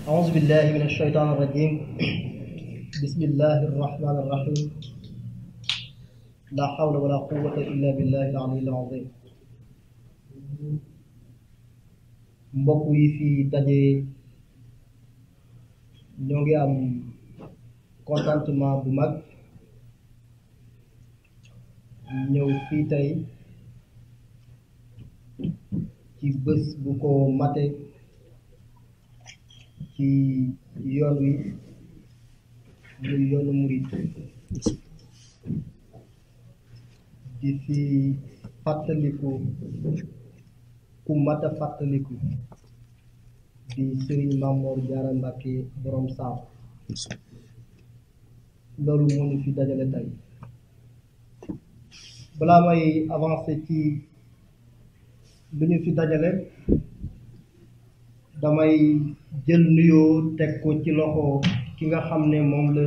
أعوذ بالله من الشيطان الرجيم بسم الله الرحمن الرحيم لا حول ولا قوة إلا بالله العلي العظيم mbokk yi fi daje ñoo ngi am contentement bu mag ñëw fii tey ci bés bu ko mate ci yoon wi muy yoonu murit di fi fàttaliku ku mat a fàttaliku di Serigne Mame Mor Diarra Mbacké borom Saam loolu moo ñu fi dajale tey balaa may avancer ci lu ñu fi dajale damay jël nuyoo teg ko ci loxo ki nga xam ne moom la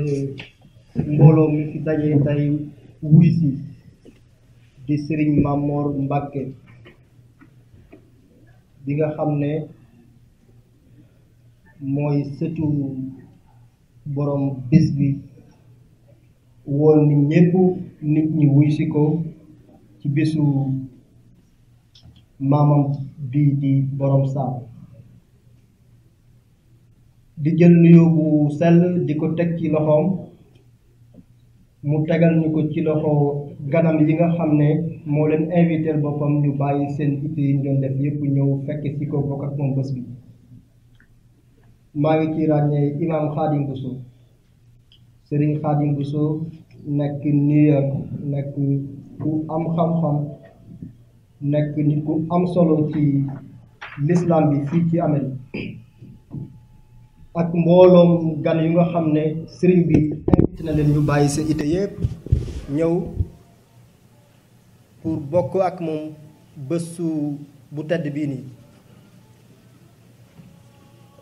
mbooloo mi fi daje tey wuy si di Serigne Mame Mor Mbacké bi nga xam ne mooy sëtu borom bés bi woon ni ñépp nit ñi wuy si ko ci bésu maamam bi di borom Saam di jël nuyoo bu sell di ko teg ci loxoom mu tegal ñu ko ci loxo ganam yi nga xam ne moo leen invité boppam ñu bàyyi seen itte yi ñu doon def yépp ñëw fekk ci ko bokk ak moom bés bi maa ngi ci ràññee imam Khadim Bousso Serigne Khadim Bousso nekk New York nekk ku am xam-xam nekk nit ku am solo ci l'islam bi fii ci Amérique ak mbooloom gan yu nga xam ne sëriñ bi invité na leen ñu bàyyi seen ité yépp ñëw pour bokk ak moom bésu bu tedd bii nii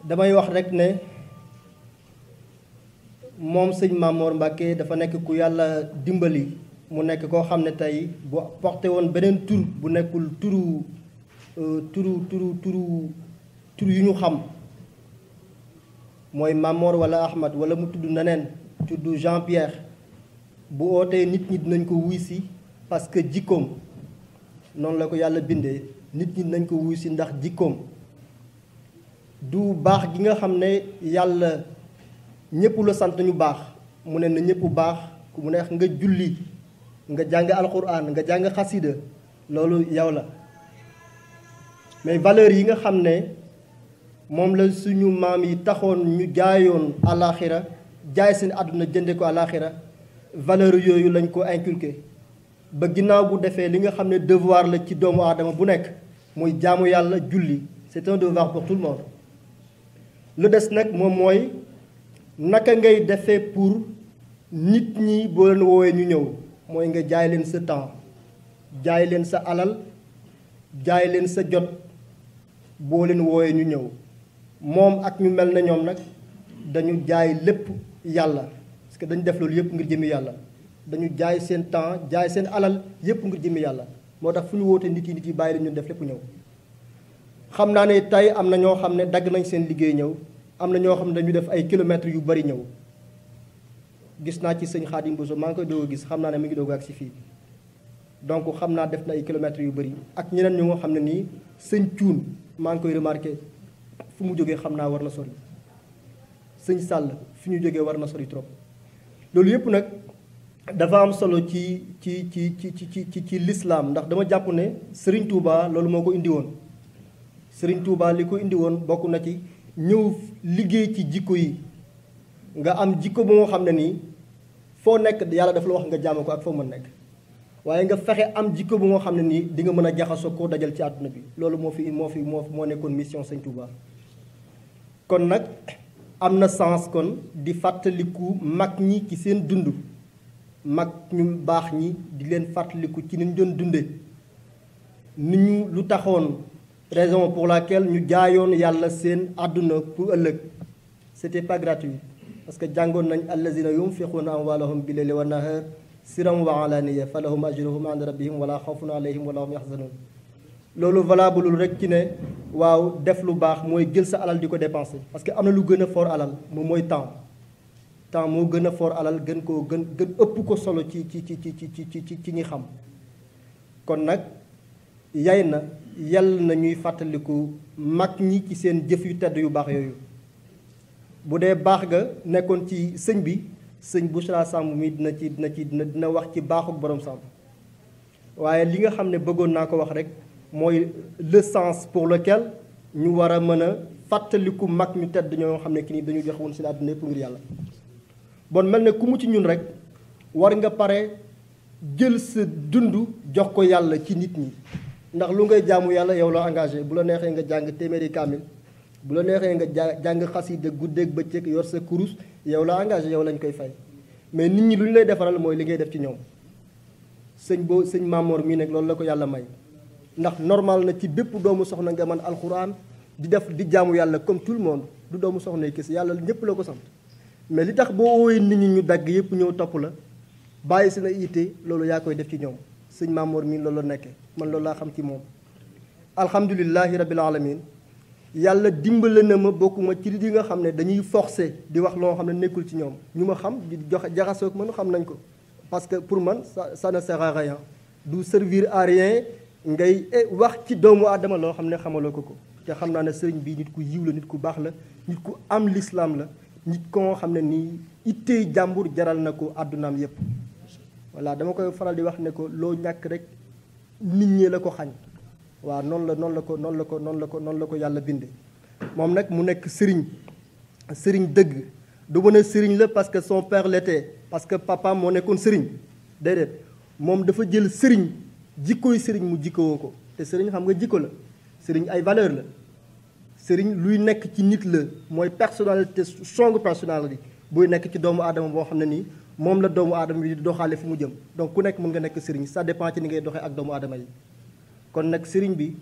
damay wax rek ne moom sëñ Mame Mor Mbacké dafa nekk ku yàlla dimbali mu nekk koo xam ne tey bu porté woon beneen tur bu nekkul turu yu ñu xam mooy Mame Mor wala Ahmad wala mu tudd neneen tudd Jean Pierre bu ootee nit ñi dinañ ko wuy si parce que jikkoom noonu la ko yàlla bindee nit ñi dinañ ko wuy si ndax jikkoom du baax gi nga xam ne yàlla ñëpp la sant ñu baax mu ne na ñëpp baax ku mu neex nga julli nga jàng alquran nga jàng xasida loolu yow la mais valeur yi nga xam ne moom la suñu maam yi taxoon ñu jaayoon àlaxira jaay seen àdduna jënde ko àlaxira valeur yooyu lañ ko inculqué ba ginnaaw bu defee li nga xam ne devoir la ci doomu aadama bu nekk muy jaamu yàlla julli c'est un devoir pour tout le monde lu des nag moom mooy naka ngay defee pour nit ñi boo leen woowee ñu ñëw mooy nga jaay leen sa temps jaay leen sa alal jaay leen sa jot boo leen woowee ñu ñëw moom ak ñu mel na ñoom nag dañu jaay lépp yàlla parce que dañu def loolu yëpp ngir jëmi yàlla dañu jaay seen temps jaay seen alal yëpp ngir jëmi yàlla moo tax fu ñu wootee nit yi bàyyi leen ñu def lépp ñëw xam naa ne tey am na ñoo xam ne dagg nañ seen liggéey ñëw am na ñoo xam ne dañu def ay kilomètres yu bari ñëw gis naa ci sëñ Khadim Bousso maa ngi koy doog a gis xam naa ne mi ngi doog ak si fii donc xam naa def na ay kilomètres yu bari ak ñeneen ñu nga xam ne nii sëñ Cuun maa ngi koy remarqué fu mu jógee xam naa war na sori sëñ Sall fi ñu jógee war na sori trop loolu yëpp nag dafa am solo ci l'islam ndax dama jàpp ne Serigne Touba loolu moo ko indi woon Serigne Touba li ko indi woon bokk na ci ñëw liggéey ci jikko yi nga am jikko bu nga xam ne nii foo nekk yàlla dafa la wax nga jaamu ko ak foo mën nekk waaye nga fexe am jikko bu nga xam ne nii di nga mën a jaxasoo koo dajal ci àdduna bi loolu moo nekkoon mission Sëñ Touba kon nag am na sens kon di fàttaliku mag ñi ci seen dund mag ñu baax ñi di leen fàttaliku ci ni ñu doon dunde ni ñu lu taxoon raison pour laquelle ñu jaayoon yàlla seen àdduna pour ëllëg c'était pas gratuit parce que jàngoon nañ allazina yunfiquna amwalahum bil-layli wan-nahar sirran wa alaniya falahum ajruhum inda rabbihim wala xawfun alayhim wala hum yaxzanun loolu valable rek ci ne waaw def lu baax mooy jël sa alal di ko dépenser parce que am na lu gën a fort alal moom mooy temps moo gën a fort alal gën ëpp ko solo ci ñi xam kon nag yay na yàlla na ñuy fàttaliku mag ñi ci seen jëf yu tedd yu baax yooyu bu dee baax ga nekkoon ci sëñ bi sëñ Bouchra Samb mi dina wax ci baaxuk borom Samb waaye li nga xam ne bëggoon naa ko wax rek mooy le sens pour lequel ñu war a mën a fàttaliku mag ñu tedd ñoo xam ne ki ni dañu joxe woon seen àdduna yëpp ngir yàlla bon mel ne ku mu ci ñun rek war nga pare jël sa dund jox ko yàlla ci nit ñi ndax lu ngay jaamu yàlla yow la engagé bu la neexee nga jàng téeméeri kaamil bu la neexee nga jàng xasida guddeeg bëccëg yor sa kurus yow la engagé yow lañ koy fay mais nit ñi lu ñu lay defaral mooy li ngay def ci ñoom sëñ Maamoor mii nag loolu la ko yàlla may ndax normal na ci bépp doomu soxna nga man alxuraan di jaamu yàlla comme tout le monde du doomu soxna yi kese yàlla ñëpp la ko sant mais li tax boo woowee nit ñi ñu dagg yëpp ñëw topp la bàyyi seen ay itte loolu yaa koy def ci ñoom sëñ Maamoor mii loolu la nekkee man loolu laa xam ci moom alhamdulilahi rabbil alamin yàlla dimbale na ma bokkuma ci li nga xam ne dañuy forcer di wax loo xam ne nekkul ci ñoom ñu ma xam di joxe jaxasoo ak man xam nañ ko parce que pour man ça ne sert à rien du servir à rien ngay wax ci doomu aadama loo xam ne xamaloo ko te xam naa ne sëriñ bii nit ku yiw la nit ku baax la nit ku am lislaam la nit koo xam ne nii ittey jàmbur jaral na ko àddunaam yépp voilà dama koy faral di wax ne ko loo ñàkk rek nit ñi la ko xañ waaw noonu la ko yàlla binde moom nag mu nekk sëriñ dëgg du mën a sëriñ la parce que son père l'était parce que papa moo nekkoon sëriñ déedéet moom dafa jël sëriñ jikkooy sëriñ mu jikkowoo ko te sëriñ xam nga jikko la sëriñ ay valeur la sëriñ luy nekk ci nit la mooy personnalité strong personnalité buy nekk ci doomu aadama boo xam ne nii moom la doomu aadama bi di doxaale fu mu jëm donc ku nekk mën nga nekk sëriñ ça dépend ci ni ngay doxee ak doomu aadama yi kon nag sëriñ bi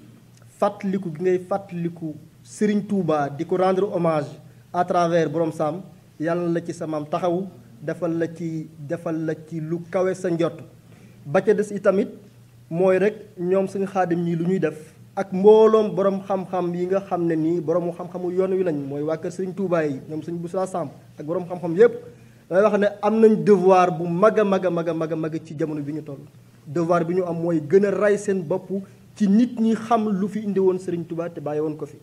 fàttaliku gi ngay fàttaliku sëriñ Touba di ko rendre hommage à travers borom Sam yàlla la ci sa maam taxawu defal la ci lu kawe sa njott ba ca des itamit mooy rek ñoom suñu xaadim ñii lu ñuy def ak mbooloom borom xam-xam yi nga xam ne nii borom xam-xamu yoon wi lañ mooy waa kër sëriñ Touba yi ñoom suñu Bouchra Samb ak borom xam-xam yépp damay wax ne am nañ devoir bu mag a mag ci jamono bi ñu toll devoir bi ñu am mooy gën a rey seen bopp ci nit ñi xam lu fi indi woon Serigne Touba te bàyyi woon ko fi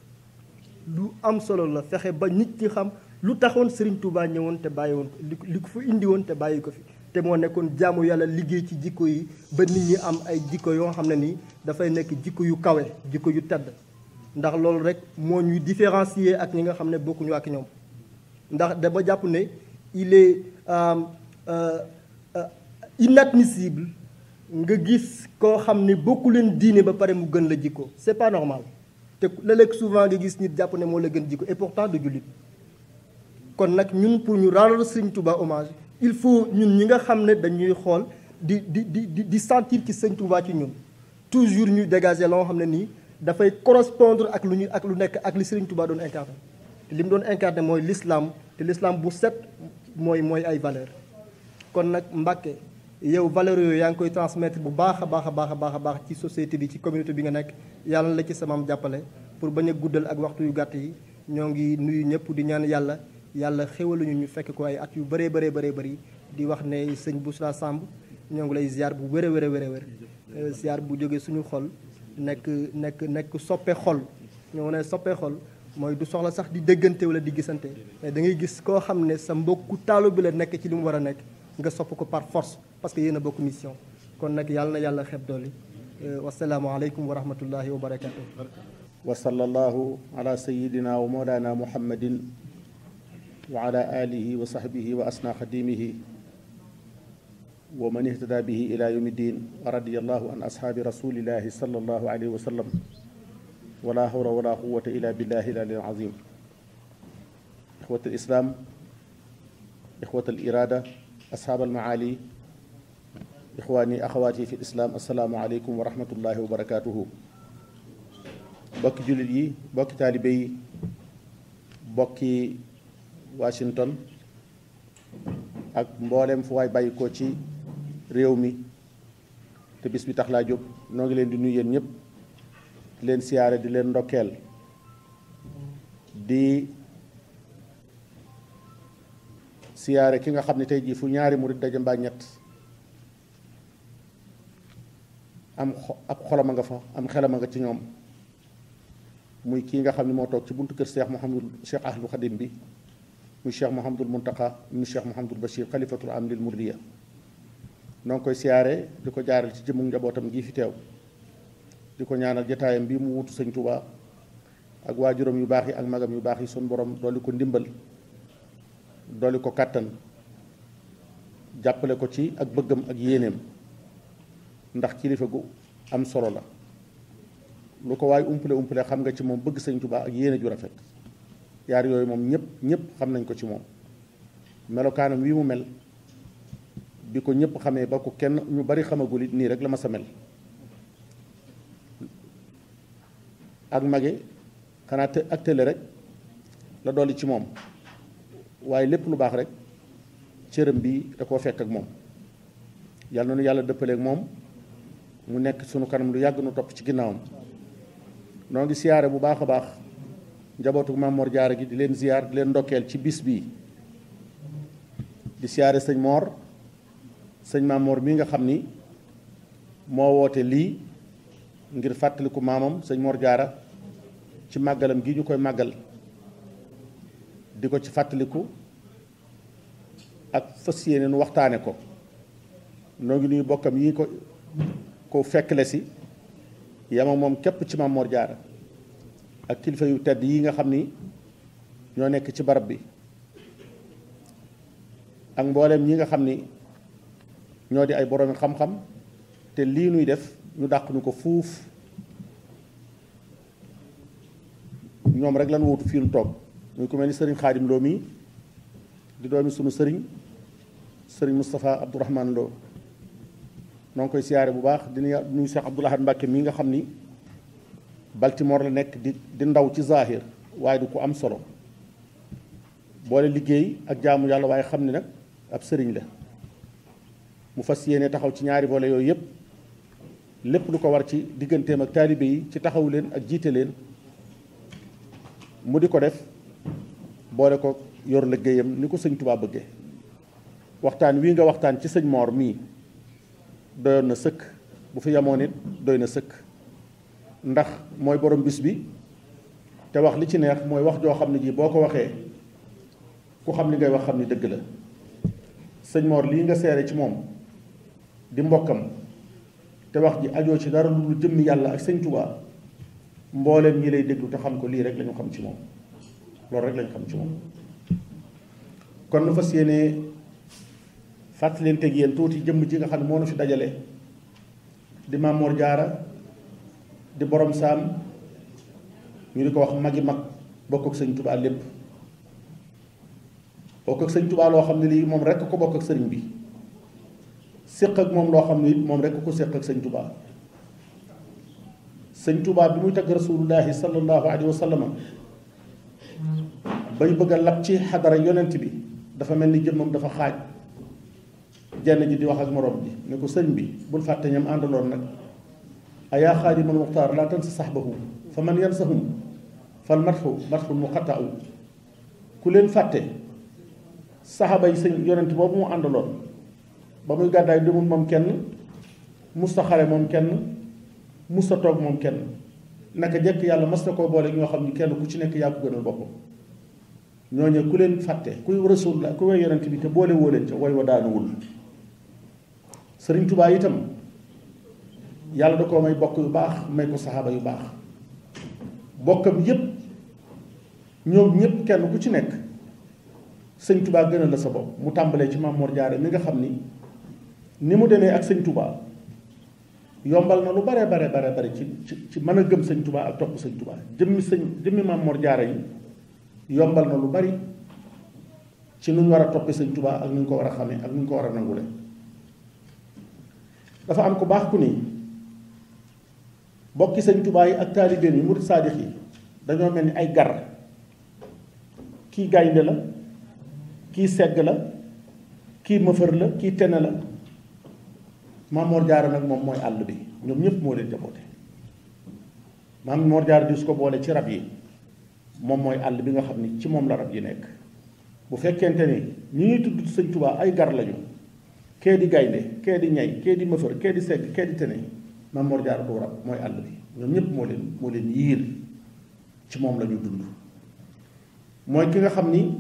lu am solo la fexe ba nit ñi xam lu taxoon Serigne Touba ñëwoon te bàyyi woon ko li ko fa indi woon te bàyyi ko fi te moo nekkoon jaamu yàlla liggéey ci jikko yi ba nit ñi am ay jikko yoo xam ne nii dafay nekk jikko yu kawe jikko yu tedd ndax loolu rek moo ñuy différencier ak ñi nga xam ne bokkuñu ak ñoom ndax dama jàpp ne il est inadmissible nga gis koo xam ne bokku leen diine ba pare mu gën la jikko c'est pas normal te léeg-léeg souvent nga gis nit jàpp ne moo la gën jikko et pourtant du jullit kon nag ñun pour ñu rendre Sëñ Touba hommage il faut ñun ñi nga xam ne dañuy xool di sentir ci Sëñ Touba ci ñun toujours ñuy dégager loo xam ne nii dafay correspondre ak lu nekk ak li Sëñ Touba doon incarné te li mu doon incarné mooy l'islam te l'islam bu set mooy ay valeur kon nag Mbàkke yow valeurs yooyu yaa ngi koy transmettre bu baax a baax ci société bi ci communauté bi nga nekk yàlla la ci samaam jàppale pour bañ a guddal ak waxtu yu gàtt yi ñoo ngi nuyu ñëpp di ñaan yàlla xéwaluñu ñu fekk ko ay at yu bëree bëri di wax ne sëñ Bouchra Samb ñoo ngi lay ziar bu wér ziar bu jógee suñu xol nekk soppe xol ñoo ne soppe xol mooy du soxla sax di déggante wala di gisante mais da ngay gis koo xam ne sa mbokku taalu bi la nekk ci li mu war a nekk nga sopp ko par force parce que yéen a bokk mission kon nag yàlla na yàlla xeb dooli wasalaamu aleykum wa rahmatullahi wa barakatuh wa sallallahu ala sayidina wa mawlana muhammadin wa ala alihi wa sahbihi wa asna xadimihi wa man ihtada bihi ila yawmi ddin wa radiyallahu an ashaabi rasulillahi sallallahu alayhi wa sallam wala hawla wala quwwata illa billahi al-aliyyil azim إخوة الإسلام إخوة الإرادة أصحاب المعالي إخواني أخواتي في الإسلام السلام عليكم ورحمة الله وبركاته bokki jullit yi bokki taalibe yi bokki Washington ak mboolem fu waay bàyyi ko ci réew mi te bis bi tax laa jóg noo ngi leen di nuyu yéen ñëpp di leen siyaare di leen ndokkeel di siyaare ki nga xam ne tey jii fu ñaari murit daje mbaa ñett am ab xolam a nga fa am xelam a nga ci ñoom muy kii nga xam ne moo toog ci buntu kër Cheikh Ahmadul Xadim bi muy Cheikh Mouhamadul Muntaqa muy Cheikh Mouhamadul Bachir xalifatul am lil muridiya noo ngi koy siyaare di ko jaaral ci jëmmu njabootam gii fi teew di ko ñaanal jataayam bi mu wutu sëñ Touba ak waajuram yu baax yi ak magam yu baax yi sun borom dooli ko ndimbal dooli ko kàttan jàppale ko ci ak bëggam ak yéeneem ndax kilifa gu am solo la lu ko waay umpale xam nga ci moom bëgg sëñ Touba ak yéene ju rafet yaar yooyu moom ñëpp xam nañ ko ci moom melokaanam wi mu mel bi ko ñëpp xamee ba ko kenn ñu bari xamagul it nii rek la ma sa mel ak mage xanaa ak tële rek la dolli ci moom waaye lépp lu baax rek cëram bi da koo fekk ak moom yàlla noonu yàlla dëppaleek moom mu nekk sunu kanam lu yàgg nu topp ci ginnaawam noo ngi siyaare bu baax a baax njabootu Maam Mor Jaara gi di leen ziyaar di leen ndokkeel ci bis bii di siyaare sëñ Mor sëñ Maam Mor mii nga xam ni moo woote lii ngir fàttaliku maamam sëñ Mor Jaara ci màggalam gi ñu koy màggal di ko ci fàttaliku ak fas yéene nu waxtaane ko noo ngi nuyu bokkam yi ko fekkle si yama moom képp ci Maam Mor Jaara ak kilifa yu tedd yi nga xam ni ñoo nekk ci barab bi ak mbooleem ñi nga xam ni ñoo di ay boroomi xam-xam te lii nuy def ñu dàq ñu ko fuuf ñoom rek lan wuutu fii nu toog muy ku mel ni sëriñ Xaadim Lo mi di doomi sunu sëriñ Moustapha Abdourahman Lo noo ngi koy siyaare bu baax di nuyu Cheikh Abdoul Ahad Mbacke mi nga xam ni Baltimore la nekk di ndaw ci zahir waaye du ko am solo boole liggéey ak jaamu yàlla waaye xam ni nag ab sëriñ la mu fas yéene taxaw ci ñaari volet yooyu yëpp lépp lu ko war ci digganteem ak taalibe yi ci taxawu leen ak jiite leen mu di ko def boole ko yor liggéeyam ni ko sëñ Tuubaa bëggee waxtaan wii nga waxtaan ci sëñ Mor mii doyoon na sëkk bu fi yamoon it doy na sëkk ndax mooy borom bis bi te wax li ci neex mooy wax joo xam ne ji boo ko waxee ku xam li ngay wax xam ni dëgg la sëñ Mor lii nga seere ci moom di mbokkam te wax ji ajoo ci dara lu jëmmi yàlla ak sëñ Tuubaa mbooleem ñi lay déglu te xam ko lii rek lañu xam ci moom loolu rek lañu xam ci moom kon nu fas yéene fàttalenteeg yéen tuuti jëmm ji nga xam ne moo nu fi dajale di Maam Mor Jaara di borom saam ñu di ko wax magi mag bokk ak sëñ Tuubaa lépp bokk ak sëñ Tuubaa loo xam ne lii moom rekk ko bokk ak sëriñ bi séq ak moom loo xam ne it moom rekk ko séq ak sëñ Tuubaa sëñ Tuubaa bi muy tagg rasulullahi sallallahu alayhi wa sallam bay bëgg a lab ci xadara yonent bi dafa mel ni jëmmam dafa xaaj jenn ji di wax ak morom ji ne ko sëñ bi bul fàtte ñam àndaloon nag ayaa xaadimal muxtaar laa tansa saxbahu fa man yansahum fal matxu matxul muqatta'u ku leen fàtte saxaaba yi sëñ yonent boobu mu àndaloon ba muy gàddaay demul moom kenn musta xare moom kenn musta toog moom kenn naka jekk yàlla mas na koo boole ñoo xam ni kenn ku ci nekk yaa ko gënal boppam ñooñu ku leen fàtte kuy rasul la ku way yonent bi te boole woo leen ca way wa daanuwul sëriñ Tuubaa itam yàlla da koo may bokk yu baax may ko saxaaba yu baax bokkam yépp ñoom ñépp kenn ku ci nekk sëñ Tuubaa gënal la sa bopp mu tàmbalee ci Maam Mor Jaara mi nga xam ni mu demee ak sëñ Tuubaa yombal na lu bare ci mën a gëm sëñ Tuubaa ak topp sëñ Tuubaa jëmmi Maam Mor Jaara yi yombal na lu bari ci nu ñu war a toppe sëñ Tuubaa ak nu ñu ko war a xamee ak nu ñu ko war a nangule. dafa am ku baax ku ni bokki sëñ Tuubaa yi ak taalibeen yi murid saadix yi dañoo mel ni ay gar, kii gaynde la, kii segg la, kii mëfër la, kii tene la. Maam Mor Jaara nag moom mooy àll bi, ñoom ñëpp moo leen jaboote. Maam Mor Jaara di su ko boole ci rab yi, moom mooy àll bi nga xam ni ci moom la rab yi nekk. bu fekkente ni ñi ñuy tudd sëñ Tuubaa ay gar lañu, kee di gaynde, kee di ñay, kee di mëfër, kee di segg, kee di tene, Maam Mor Jaara du rab, mooy àll bi. ñoom ñëpp moo leen yiir, ci moom la ñu dund. mooy ki nga xam ni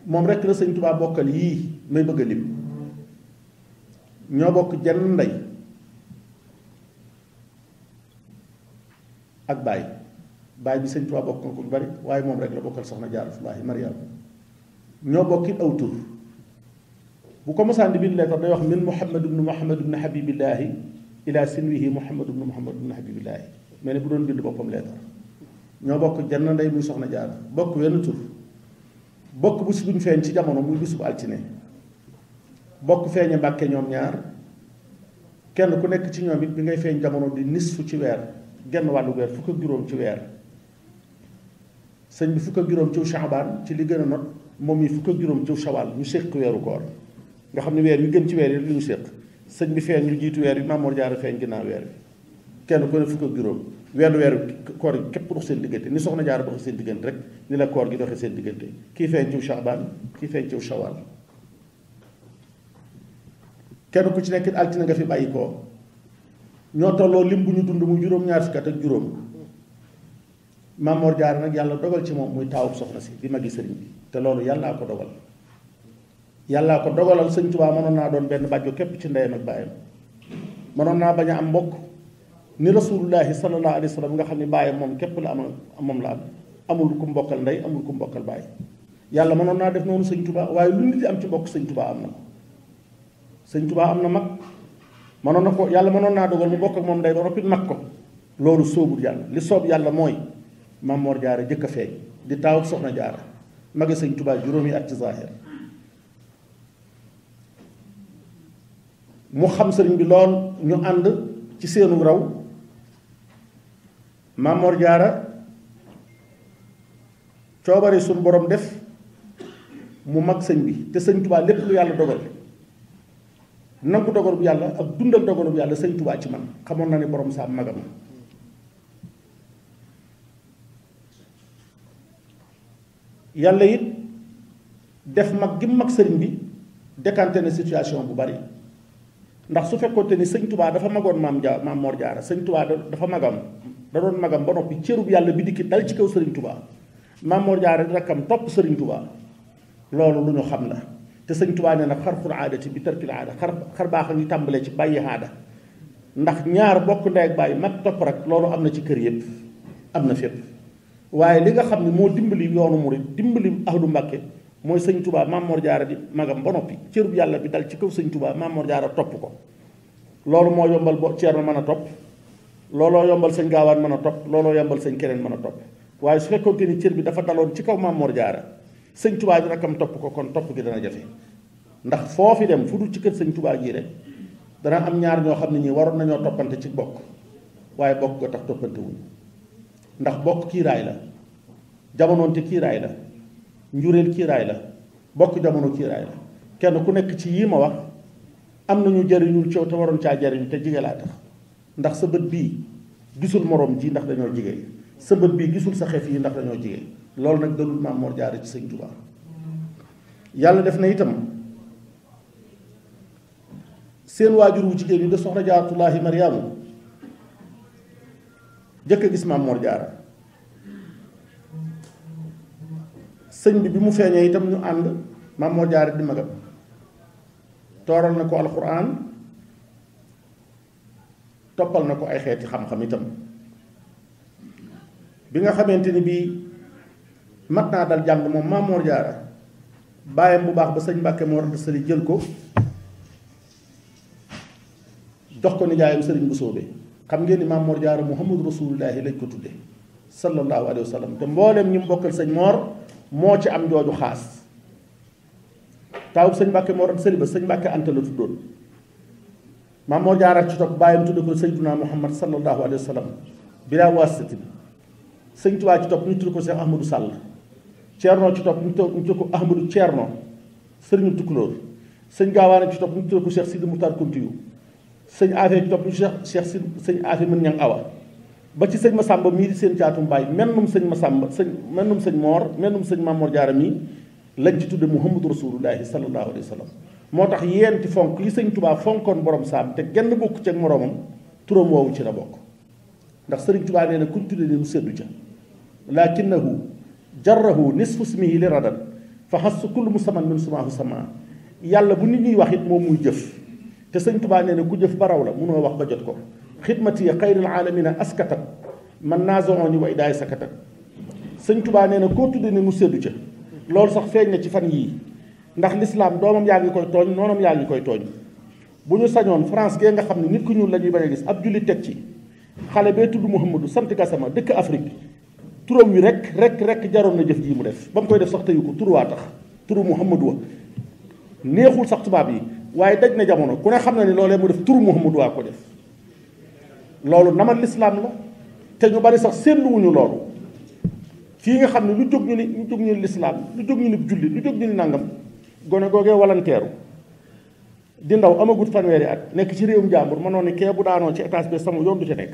moom rekk la sëñ Tuubaa bokkal yii may bëgg a lim. ñoo bokk jenn ndey ak baay bi sëñ Tuubaa bokk ko bari, waaye moom rek la bokkal soxna Jaaratullaahi Mariam. ñoo bokkit aw tur. bu ko mosaan di bind leetar day wax min Muhammad ibnu Muhammad ibnu Habibillaahi ila sinwihi Muhammad ibnu Muhammad ibnu Habibillaahi, mel ne bu doon bind boppam leetar. ñoo bokk jenn ndey muy soxna Jaara, bokk wenn tur, bokk bis buñ feeñ ci jamono muy bisub altine, bokk feeñe Mbàkke ñoom ñaar. kenn ku nekk ci ñoom it bi ngay feeñ jamono di nisfu ci weer, genn wàllu weer, fukk ak juróom ci weer. sëñ bi fukk ak juróom ciw Shaabaan ci li gën a not, moom yi fukk ak juróom ciw Sawaal, ñu séq weeru koor, nga xam ne weer yu gën ci weer yi li ñu séq. sëñ bi feeñ lu jiitu weer yi, Maam Mor Jaara feeñ ginnaaw weer bi, kenn ku ne fukk ak juróom. weeru koor yi képp dox seen diggante, ni soxna Jaara doxe seen diggante rek ni la koor gi doxe seen diggante. kii feeñ ciw Shaabaan, kii feeñ ciw Sawaal. kenn ku ci nekk altine nga fi bàyyi ko. ñoo tolloo lim bu ñu dund mu juróom-ñaar fukki at ak juróom. Maam Mor Jaara nag yàlla dogal ci moom muy taawub soxna si di magi sëriñ bi, te loolu yàllaa ko dogal. yàllaa ko dogalal. sëñ Tuubaa mënoon naa doon benn bàjjo képp ci ndeyam ak baayam, mënoon naa bañ a am mbokk ni rasulullahi sallallahu alayhi wa sallam nga xam ne baayam moom képp la am, moom la am, amul ku mbokkal ndey, amul ku mbokkal baay. yàlla mënoon naa def noonu sëñ Tuubaa, waaye lu nit di am ci mbokk sëñ Tuubaa am na ko. sëñ Tuubaa am na mag, mënoon na ko, yàlla mënoon naa dogal mu bokk ak moom ndey ba noppi mag ko. loolu soobul yàlla. li soob yàlla mooy Maam Mor Jaara jëkk a feeñ di taawub soxna Jaara, magi sëñ Tuubaa juróomi at ci zaahir. mu xam sëriñ bi lool, ñu ànd ci seenu raw. Maam Mor Jaara coobare suñu borom def mu mag sëñ bi, te sëñ Tuubaa lépp lu yàlla dogal, nangu dogalu bu yàlla ak dundal dogalu bu yàlla sëñ Tuubaa ci man. xamoon na ne borom saa magam. yàlla it def mag gi mag sëriñ bi décanté na situation bu bari. ndax su fekkoonte ni sëñ Tuubaa dafa magoon Maam Mor Jaara, sëñ Tuubaa dafa magam, da doon magam ba noppi cërub yàlla bi dikki dal ci kaw sëriñ Tuubaa, Maam Mor Jaara di rakkam topp sëriñ Tuubaa. loolu lu ñu xam la. te sëñ Tuubaa nee na xarful aadati bi tarkil aada, xar baax a ngi tàmbalee ci bàyyi aada. ndax ñaar bokk ndey ak bàyyi mag topp rek, loolu am na ci kër yëpp, am na fépp. waaye li nga xam ne moo dimbali yoonu murid, dimbali ahlu Mbàkke, mooy sëñ Tuubaa Maam Mor Jaara di magam ba noppi cërub yàlla bi dal ci kaw sëñ Tuubaa, Maam Mor Jaara topp ko. loolu moo yombal Ceerno mën a topp, looloo yombal sëñ Gaawaan mën a topp, looloo yombal sëñ keneen mën a topp. waaye su fekkoonte ni cër bi dafa daloon ci kaw Maam Mor Jaara, sëñ Tuubaa di rakkam topp ko, kon topp gi dana jafe. ndax foofi dem fu dul ci kër sëñ Tuubaa gii rek dana am ñaar ñoo xam ne ñii waroon nañoo toppante ci bokk, waaye bokk nga tax toppante wuñ. ndax bokk kiiraay la, jamonoonte kiiraay la, njureel kiiraay la, bokk jamono kiiraay la. kenn ku nekk ci yii ma wax am nañu jariñul coow te waroon caa jariñu te jige laa tax. ndax sa bët bii gisul moroom ji ndax dañoo jige, sa bët bii gisul sa xef yi ndax dañoo jige. loolu nag dalul Maam Mor Jaara ci sëñ Tuubaa. yàlla def na itam seen waajur wu jigéen yi de soxna Jaaratullaahi Mariyaamu jëkk a gis Maam Mor Jaara. sëñ bi mu feeñee itam ñu ànd, Maam Mor Jaara di magam, tooral na ko alxuraan, toppal na ko ay xeeti xam-xam itam. bi nga xamante ni bii mat naa dal jàng moom Maam Mor Jaara, baayam bu baax ba sëñ Mbàkke Mor Anta Sali jël ko jox ko nijaayam sëriñ bu sóobee. xam ngeen ni Maam Mor Jaara Muhammadu Rasulullaahi lañ ko tudde sallallahu alayhi wa sallam. te mbooleem ñi mu bokkal sëñ Mor moo ci am jooju xaas. taawub sëñ Mbàkke Mor Anta Sali ba sëñ Mbàkke Anta la tuddoon Maam Mor Jaara ci topp bàyyam tudde ko Sayyiduna Muhammad sallallahu alayhi wa sallam bilaa waasitati sëñ Tuubaa ci topp ñu tudde ko Cheikh Ahmadou Sall Ceerno ci topp ñu tudde ko Ahmadou Ceerno sëriñu Tukulóor sëñ Gaawaane ci topp ñu tudde ko Cheikh Sidi Muxtaar Kuntiyu sëñ Afe ci topp ñu sëñ Afe mën ñang awa ba ci sëñ Masamba mii di seen caatum baay mennum sëñ Masamba mennum sëñ Moor mennum sëñ Maam Mor Jaara mii lañ ci tudde Muhammadu Rasulullahi sallallahu alayhi wa sallam moo tax yéenti fonk yi sëñ Tubaa fonkoon borom saam te genn bokk ci ak moroomam turam woowu ci la bokk ndax sëriñ Tubaa nee na kuñ tudde ni mu seddu ca lakinnahu jarrahu nisfu smihi li radan fa xassu kullu musamman min sumaahu sama yàlla bu nit ñuy wax it moom muy jëf te sëñ Tubaa nee na ku jëf baraw la munoo wax ba jot ko xidmati xayril alamina askatat man naazoni wa idaay sakatat sëñ Tubaa nee na koo tudde ni mu seddu ca loolu sax feeñ na ci fan yii ndax lislaam doomam yaa ngi koy tooñ noonam yaa ngi koy tooñ bu ñu sañoon France gee nga xam ne nit ku ñuul la ñuy bañ a gis ab julli teg ci xale bee tudd Mouhamadou sant Gassama dëkk Afrique turam wi rek jaroon na jëf jii mu def ba mu koy def sax tëyu ko tur waa tax turu Mouhamadou wa neexul sax tubaab yi waaye daj na jamono ku ne xam na ni loolee mu def turu Mouhamadou waa ko def loolu namal lislaam la te ñu bari sax seetluwuñu loolu fii nga xam ne lu jóg ñu ni lislaam lu jóg ñu ni julli lu jóg ñu ni nangam gone googee walanteeru di ndaw amagut fanweeri at nekk ci réewum jàmbur mënoon ne kee bu daanoo ci étage bi sama yoon du ca nekk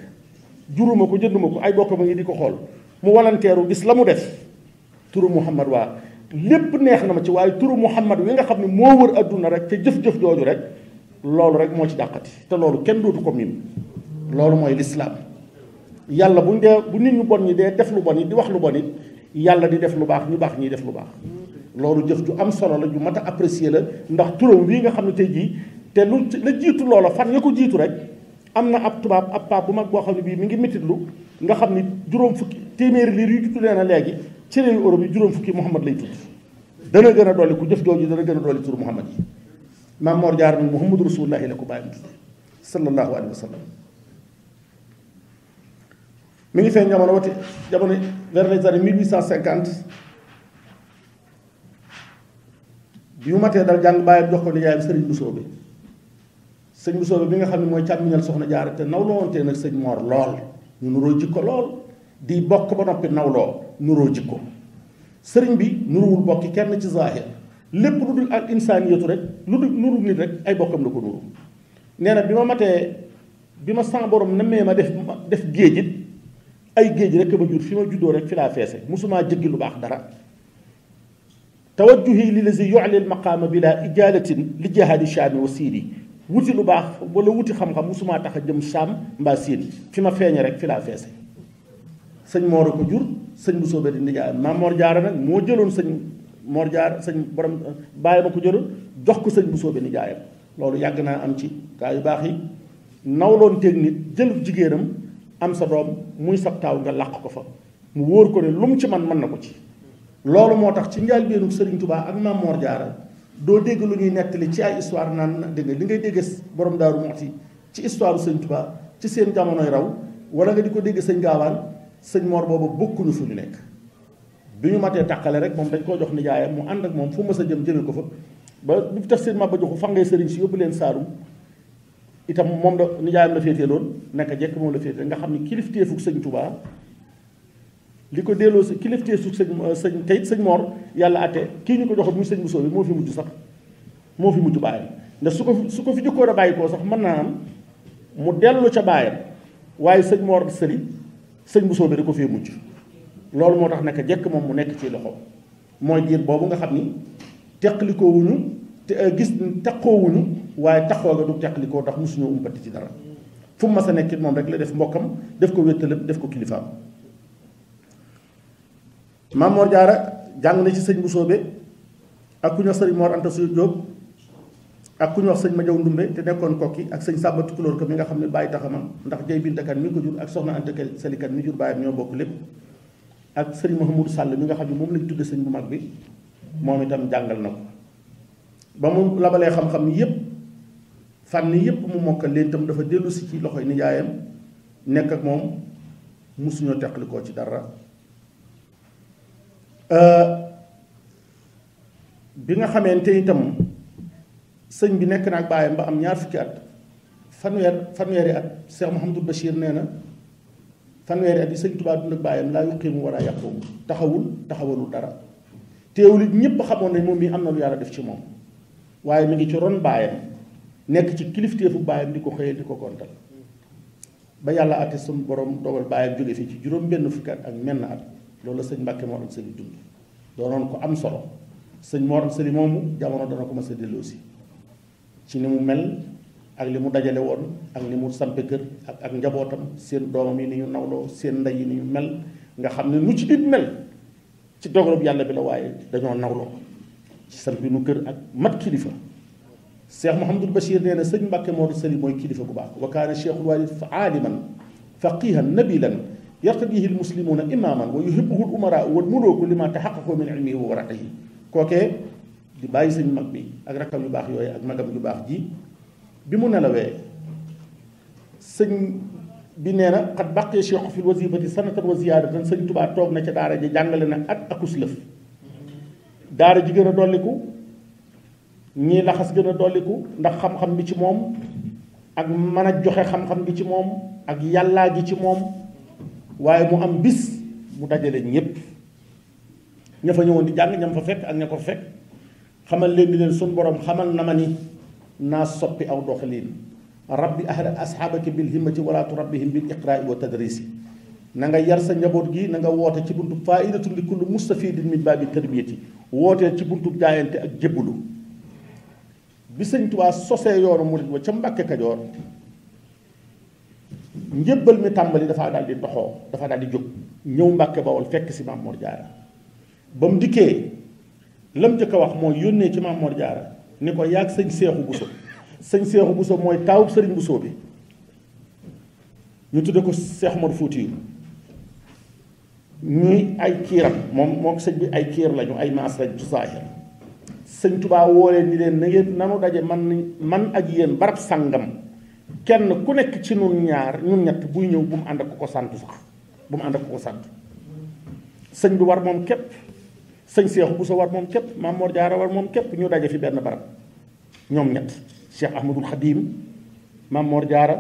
juruma ko jënduma ko ay bokkam a ngi di ko xool mu walanteeru gis la mu def turu Muhammad waa lépp neex na ma ci waaye turu Muhammad wi nga xam ne moo wër adduna rek te jëf-jëf jooju rek loolu rek moo ci dàqati te loolu kenn dootu ko miin loolu mooy lislaam yàlla bu nit ñu bon ñi dee def lu bon it di wax lu bon it yàlla di def lu baax ñu baax ñiy def lu baax loolu jëf ju am solo la ju mat a apprécier la ndax turam wii nga xam ne tey jii te lu la jiitu loola fan ya ko jiitu rek am na ab tubaab ab paap bu mag boo xam ne bii mi ngi mititlu nga xam ni juróom fukki téeméeri liir yu juddu leen a léegi ci réewu Europe yi juróom fukki Muhammad lay tudd dana gën a dolli ku jëf jooju dana gën a dolli turu Muhammad yi Maam Mor Jaara nag Muhammadu Rasulullahi la ko bàyyi mu tudd sallallahu alayhi wa sallam mi ngi feeñ jamono vers les années 1850 bi mu matee dal jàng bàyyam jox ko nijaayam sëriñ Busoobe sëñ Busoobe bi nga xam ne mooy càmmiñal soxna Jaara te nawloo wontee nag sëñ Moor lool ñu nuroo jikko lool di bokk ba noppi nawloo nuroo jikko sëriñ bi nuruwul bokki kenn ci zaahir lépp lu dul ak insaaniyatu rek lu dul nuru nit rek ay bokkam la ko nuru nee na bi ma sama borom namee ma def géej it ay géej rek ma jur fi ma juddoo rek fi laa feese musumaa jëggi lu baax dara tawajjuhi li lazi yu'li al maqaama bila ijaalatin li jihaadi shaami wa siini wuti lu baax wala wuti xam-xam musumaa tax a jëm saam mbaa siin fi ma feeñe rek fi laa feese sëñ Moor a ko jur sëñ Busoobe di nijaayam Maam Mor Jaara nag moo jëloon sëñ Mor Jaara sëñ borom bàyyi ma ko jëloon jox ko sëñ Busoobe nijaayam loolu yàgg naa am ci gaa yu baax yi nawloon teeg nit jël jigéenam am sa doom muy sab taaw nga làq ko fa mu wóor ko ne lu mu ci man mën na ko ci loolu moo tax ci njëlbéenu Sëriñ Tubaa ak Maam Mor Jaara doo dégg lu ñuy nettali ci ay histoire naan dégg li ngay dégg borom Daaru Muxti ci histoire Sëriñ Tubaa ci seen jamonoy raw wala nga di ko dégg sëñ Gaawaan sëñ Mor boobu bokkuñu fu ñu nekk bi ñu matee tàqale rek moom dañ koo jox nijaayam mu ànd ak moom fu mës a jëm jëme ko fa ba bu tax seen ma ba joxu fangay sëriñ si yóbbu leen Saalum itam moom la nijaayam la féeteeloon naka jekk moom la féete nga xam ni kilifteefug sëñ Tubaa li ko delloo si kilifteefug sëñ teyit sëñ Mor yàlla atte kii ñu ko joxoon muy sëñ Busoobe moo fi mujj sax moo fi mujj baayam ndax su ko fi jëkkoon a bàyyi koo sax mën naa am mu dellu ca baayam waaye sëñ Mor sëli sëñ Busoobe da ko fee mujj loolu moo tax naka jekk moom mu nekk ci loxo mooy diir boobu nga xam ni teqlikoowuñu te gis taqoowuñu waaye taxoo nga du teqlikoo ndax mosuñoo umpati ci dara fu mu mas a nekkit moom rek la def mbokkam def ko wéttalam def ko kilifaam Maam Mor Jaara jàng na ci sëñ Busoobe ak ku ñu wax sëriñ Mor Anta Sali Jóob ak ku ñu wax sëñ Majaw Ndumbe te nekkoon kokki ak sëñ Sàmba Tukulóor ko mi nga xam ne bàyyi taxamam ndax jay bintakan mi ko jur ak soxna Anta Sali Kan mi jur bàyyam ñoo bokk lépp ak sëriñ Mahamadou Sàll mi nga xam ne moom lañ tudde sëñ bu mag bi moom itam jàngal na ko ba mu labalee xam-xam yépp fànn yépp mu mokkal leen itam dafa dellu si ci loxoy nijaayam nekk ak moom musuñoo teqlikoo ci dara bi nga xamante itam sëñ bi nekk na ak baayam ba am ñaar fukki at fanweeri at Cheikh Mouhamadul Bachir nee na fanweeri at yi sëñ Tuubaa dund ak baayam laa yuqiimu wala yaquumu taxawalul dara teewul it ñépp xamoon nañ moom mii am na lu yàlla def ci moom waaye mi ngi ci ron baayam nekk ci kilifteefu baayam di ko xëyee di ko gontal ba yàlla ate suñu borom dogal baayam jóge fii ci juróom benn fukki at ak menn at loolu la sëñ Mbàkke Mor Anta Sali dund doonoon ko am solo sëñ Mor Anta Sali moomu jamono dana ko mas a delloosi ci ni mu mel ak li mu dajale woon ak ni mu sampe kër ak njabootam seen doomam yi ni ñu nawloo seen ndey yi ni ñu mel nga xam ne nu ci nit mel ci dogalub yàlla bi la waaye dañoo nawloo ci sampi nu kër ak mat kilifa Cheikh Mouhamadul Bachir nee na sëñ Mbàkke Mor Anta Sali mooy kilifa gu baax wa kaana cheikhul walid aaliman faqihan nabilan yartadihi almuslimuna imaman wa yuhibbuhu al-umara wal muluku lima taxaqaqu min ilmihi wa waratihi kookee di bàyyi sëñ mag bi ak rakkam yu baax yooyu ak magam yu baax ji bi mu nelawee sëñ bi nee na xat baqee cheikhu fi wasifati sanatan wa ziyaadatan sëñ Tubaa toog na ca daara ji jàngale na at akus lëf daara ji gën a dolliku ñii laxas gën a dolliku ndax xam-xam bi ci moom ak mën a joxe xam-xam bi ci moom ak yàllaa gi ci moom waaye mu am bis mu dajale ñépp ña fa ñëwoon di jàng ñam fa fekk ak ña ko fekk xamal leen ni leen suñ borom xamal na ma ni naa soppi aw doxalin rabbi ahda asxaabaki bil himmati wala turabbihim bil iqraai wa tadrisi na nga yar sa njaboot gi na nga woote ci buntu faidatun li kulli mustafidin min baabi tarbiyati wooteel ci buntu jaayante ak jébbalu bi sëñ Tuubaa sosee yoonu murit wa ca Mbàkke Kajoor njébbal mi tàmbali dafa daal di doxoo dafa daal di jóg ñëw Mbàkke Bawol fekk si Maam Mor Jaara ba mu dikkee lam njëkk a wax mooy yónnee ci Maam Mor Jaara ni ko yaag sëñ Seexu Buso sëñ Seexu Buso mooy taawub sëriñ Buso bi ñu tudde ko Seex Umar Fuutiyu ñuy ay kiiram moom sëñ bi ay kiir lañu ay maas lañu ci saahir sëñ Tubaa woolee ni leen na ngeen nanu daje man ak yéen barab sàngam kenn ku nekk ci nun ñaar ñun ñett buy ñëw bu mu ànd ak ku ko sant sax bu mu ànd ak ku ko sant sëñ bi war moom képp sëñ Seexu Buso war moom képp Maam Mor Jaara war moom képp ñu daje fi benn barab ñoom ñett Cheikh Ahmadul Xadim Maam Mor Jaara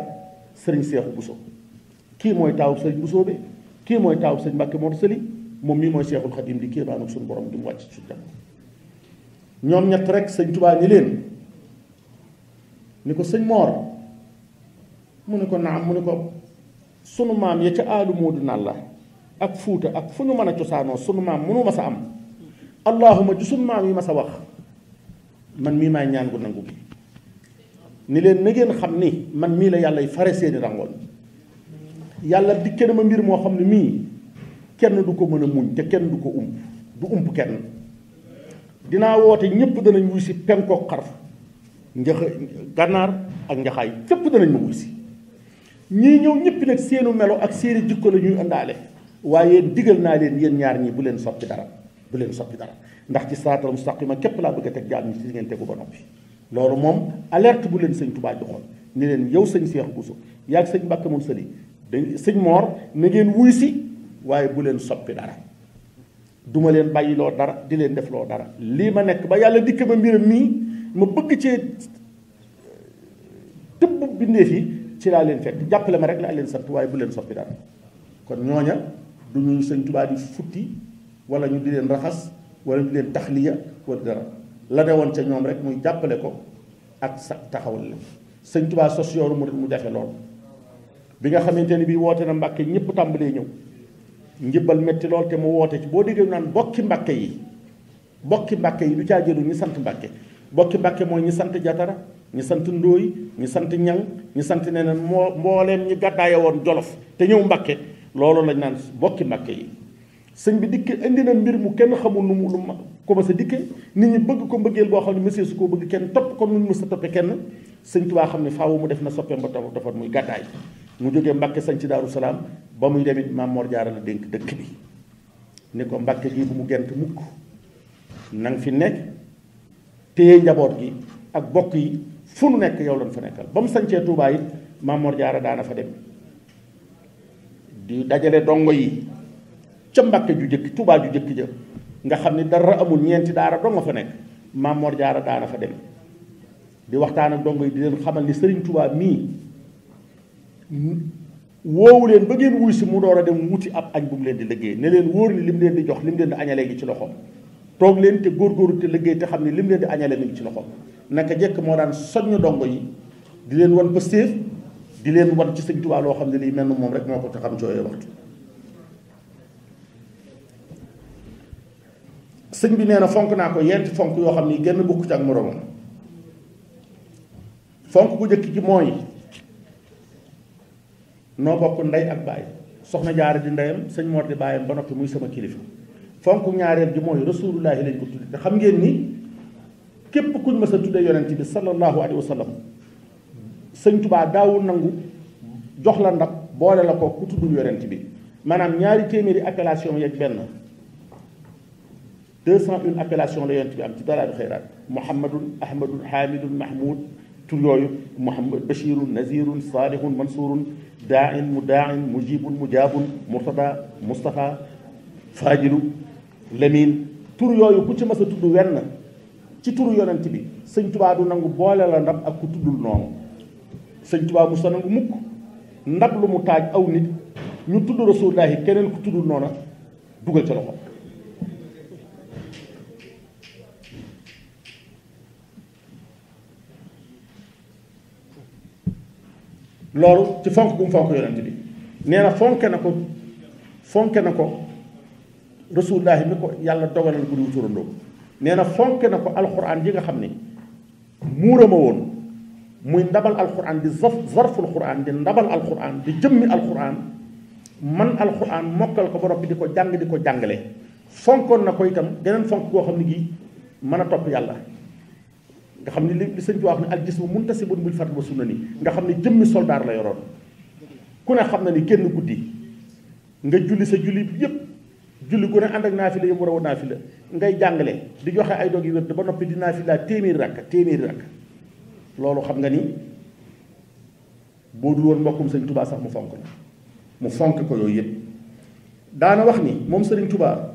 sëriñ Seexu Buso kii mooy taawub sëriñ Buso bi kii mooy taawub sëñ Mbàkke Mor Anta Sali moom mii mooy Seexul Xadim di kéemaanu suñu borom di mu wàcc ci suñu jamono ñoom ñett rek sëñ Tubaa ni leen ni ko sëñ Moor mu ne ko naam mu ne ko sunu maam ya ca aalu moodu naan la ak fuuta ak fu ñu mën a cosaanoo sunu maam mënu ma sa am allahuma ju sunu maam yi ma sa wax man mii maay ñaan gu nangu gi ni leen na ngeen xam ni man mii la yàlla fare seeni rangoon yàlla dikke na ma mbir moo xam ne mii kenn du ko mën a muñ te kenn du ko du ump kenn dinaa woote ñépp danañ wuy si penkook xar gànnaar ak njaxaay fépp danañ ma wuy si ñii ñëw ñëpp nag seenu melo ak seeni jikko la ñuy àndaale waaye digal naa leen yéen ñaar ñi bu leen soppi dara ndax ci siraatal mustaqima képp laa bëgg a teg jaam ñi ci ngeen tegu ba noppi loolu moom alerte bu leen sëñ Tubaa joxoon ni leen yow sëñ Seexu Buso yaag sëñ Mbàkke Mor Anta Sali sëñ Moor na ngeen wuy si waaye bu leen soppi dara duma leen bàyyi loo dara di leen def loo dara lii ma nekk ba yàlla dikk ma mbiram mii ma bëgg cee tëbb bindee fi ci laa leen fekk jàppale ma rek laa leen sant waaye bu leen soppi dara kon ñooña du ñu sëñ Tubaa di futti wala ñu di leen raxas wala di leen taxliya wala dara la ne woon ca ñoom rek muy jàppale ko ak sa taxawal la sëñ Tubaa sos yoonu mu jafe lool bi nga xamante ni bii woote na Mbàkke ñëpp tàmbalee ñëw njëbbal metti lool te mu woote ci boo déggee naan bokki Mbàkke yi du caa jëlu ñi sant Mbàkke bokki Mbàkke mooy ñi sant Jatara ñi sant Ndóoy ñi sant Ñang ñi sant neneen mbooleem ñi gàddaaye woon Jolof te ñëw Mbàkke loolu lañ naan bokki Mbàkke yi sëñ bi dikke indi na mbir mu kenn xamul lu mu commencé dikke nit ñi bëgg ko mbëggeel boo xam ne monsieur su ko bëgg kenn topp ko nun mës a toppe kenn sëñ Tuubaa xam ne faaw mu def na soppeem ba dafa muy gàddaay mu jógee Mbàkke sañ ci Daaru Salaam ba muy demit Maam Mor Jaara la dénk dëkk bi ni ko Mbàkke gi bu mu gent mukk nang fi nekk téye njaboot gi ak bokk yi fu nu nekk yow lañ fa nekkal ba mu sañcee Tuubaa it Maam Mor Jaara daana fa dem di dajale dongo yi ca Mbàkke ju jëkk Tuubaa ju jëkk ja nga xam ni dara amul ñeenti daara dong nga fa nekk Maam Mor Jaara daana fa dem di waxtaan ak dongo yi di leen xamal ni Sëriñ Tuubaa mii woowu leen ba ngeen wuy si mu door a dem wuti ab añ bu mu leen di liggéey ne leen wóor ni lim leen di jox lim leen di añalee ngi ci loxoom toog leen te góorgóorlu te liggéey te xam ne lim leen di añalee mi ngi ci loxoom naka jekk moo daan soññ dongo yi di leen wan pëstéef di leen wan ci Sëñ Tuubaa loo xam ne lii mel na moom rek moo ko tax xam cooyee waxtu. sëñ bi nee na fonk naa ko yenti fonk yoo xam ni genn bokku ci ak moroomam. fonk bu njëkk ci mooy noo bokk ndey ak baay soxna Jaara di ndeyam sëñ Mor di baayam ba noppi muy sama kilifa. fonk ñaareel ji mooy rasulullahi lañ ko tudde te xam ngeen ni képp kuñ mës a tudde yonent bi sallallahu alayhi wa sallam sëñ Tuubaa daawul nangu jox la ndab boole la ko ku tuddul yonent bi maanaam ñaari téeméeri appellation yeeg benn 201 appellation la yonent bi am ci dalaadu xayraat muhammadun ahmadun hamidun mahmoud tur yooyu muhammad bashirun nazirun salihun mansurun daain mudaain mujibun mujaabun murtada mustafa fajilu lamin tur yooyu ku ci mas a tudd wenn ci turu yonent bi sëñ Tuubaa du nangu boole la ndab ak ku tuddul noonu sëñ Tuubaa mu sa nangu mukk ndab lu mu taaj aw nit ñu tudd rasulullahi keneen ku tuddul noona dugal ca loxo loolu ci fonk bu mu fonk yonent bi nee na fonke na ko rasulullahi mi ko yàlla dogalal bu diw turandoo nee na fonke na ko alxuraan ji nga xam ni muurama woon muy ndabal alxuraan di zarful xuraan di ndabal alxuraan di jëmmi alxuraan man alxuraan mokkal ko ba noppi di ko jàng di ko jàngale fonkoon na ko itam geneen fonk koo xam ne gii mën a topp yàlla nga xam ne li sëñ bi wax ne al jismu muntasibun bil fard wa sunna ni nga xam ne jëmmi soldaar la yoroon ku ne xam na ni génn guddi nga julli sa julli yépp julli gu ne ànd ak naafila yëpp war a naafila ngay jàngale di joxe ay dog yi wér ba noppi di naafila téeméeri rakk loolu xam nga ni boo dul woon mbokkum sëñ Tuubaa sax mu fonk la mu fonk ko yooyu yëpp daana wax ni moom sëriñ Tuubaa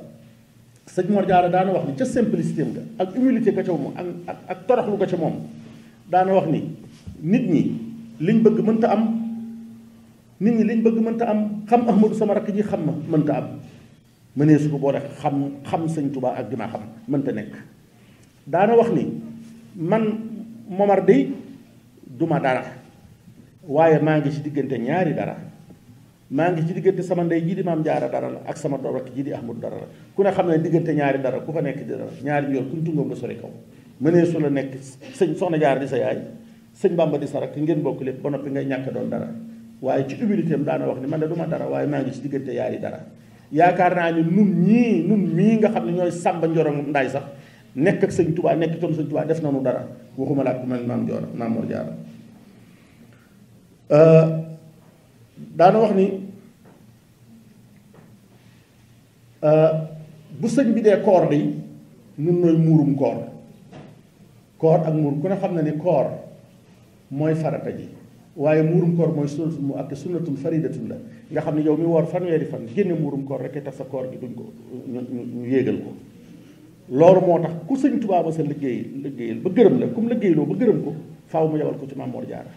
sëñ Mor Jaara daana wax ni ca simplicité nga ak humilité ka ca moom ak toroxlu ka ca moom daana wax ni nit ñi liñ bëgg mënta am xam Ahmadu sama rakk ji xam ma mënta am mënee su ko boole xam sëñ Tuubaa ak dima xam mënta nekk daana wax ni man Momar dey duma dara waaye maa ngi ci diggante ñaari dara maa ngi ci diggante sama ndey jii di Maam Jaara dara la ak sama rakk jii di Ahmadu dara la ku ne xam ne diggante ñaari dara ku fa nekk di dara ñaari yor kuñ tungoo nga sori kaw mënee su la nekk sëñ soxna Jaara di sa yaay sëñ Bàmba di sa rakk ngeen bokk lépp ba noppi ngay ñàkk doon dara waaye ci humilité am daana wax ni man de duma dara waaye maa ngi ci diggante ñaari dara yaakaar naa ni nun ñii nga xam ne ñooy sàmba njorong ndaay sax nekk ak sëñ Tuubaa nekk toon sëñ Tuubaa def nañu dara waxuma laa ku mel Maam Mor Jaara daana wax ni bu sëñ bi dee koor day nun nooy muurum koor ak muur ku ne xam na ni koor mooy farata ji waaye muurum koor mooy sunnatul mu ak sunnatul faridatun la nga xam ne yow mi woor fanweeri fan génne muurum koor rek tax sa koor gi duñ ko ñu yéegal ko loolu moo tax ku sëñ Tuubaa ba sa liggéeyal ba gërëm la comme liggéeyloo ba gërëm ko faaw mu yebal ko ci Maam Mor Jaara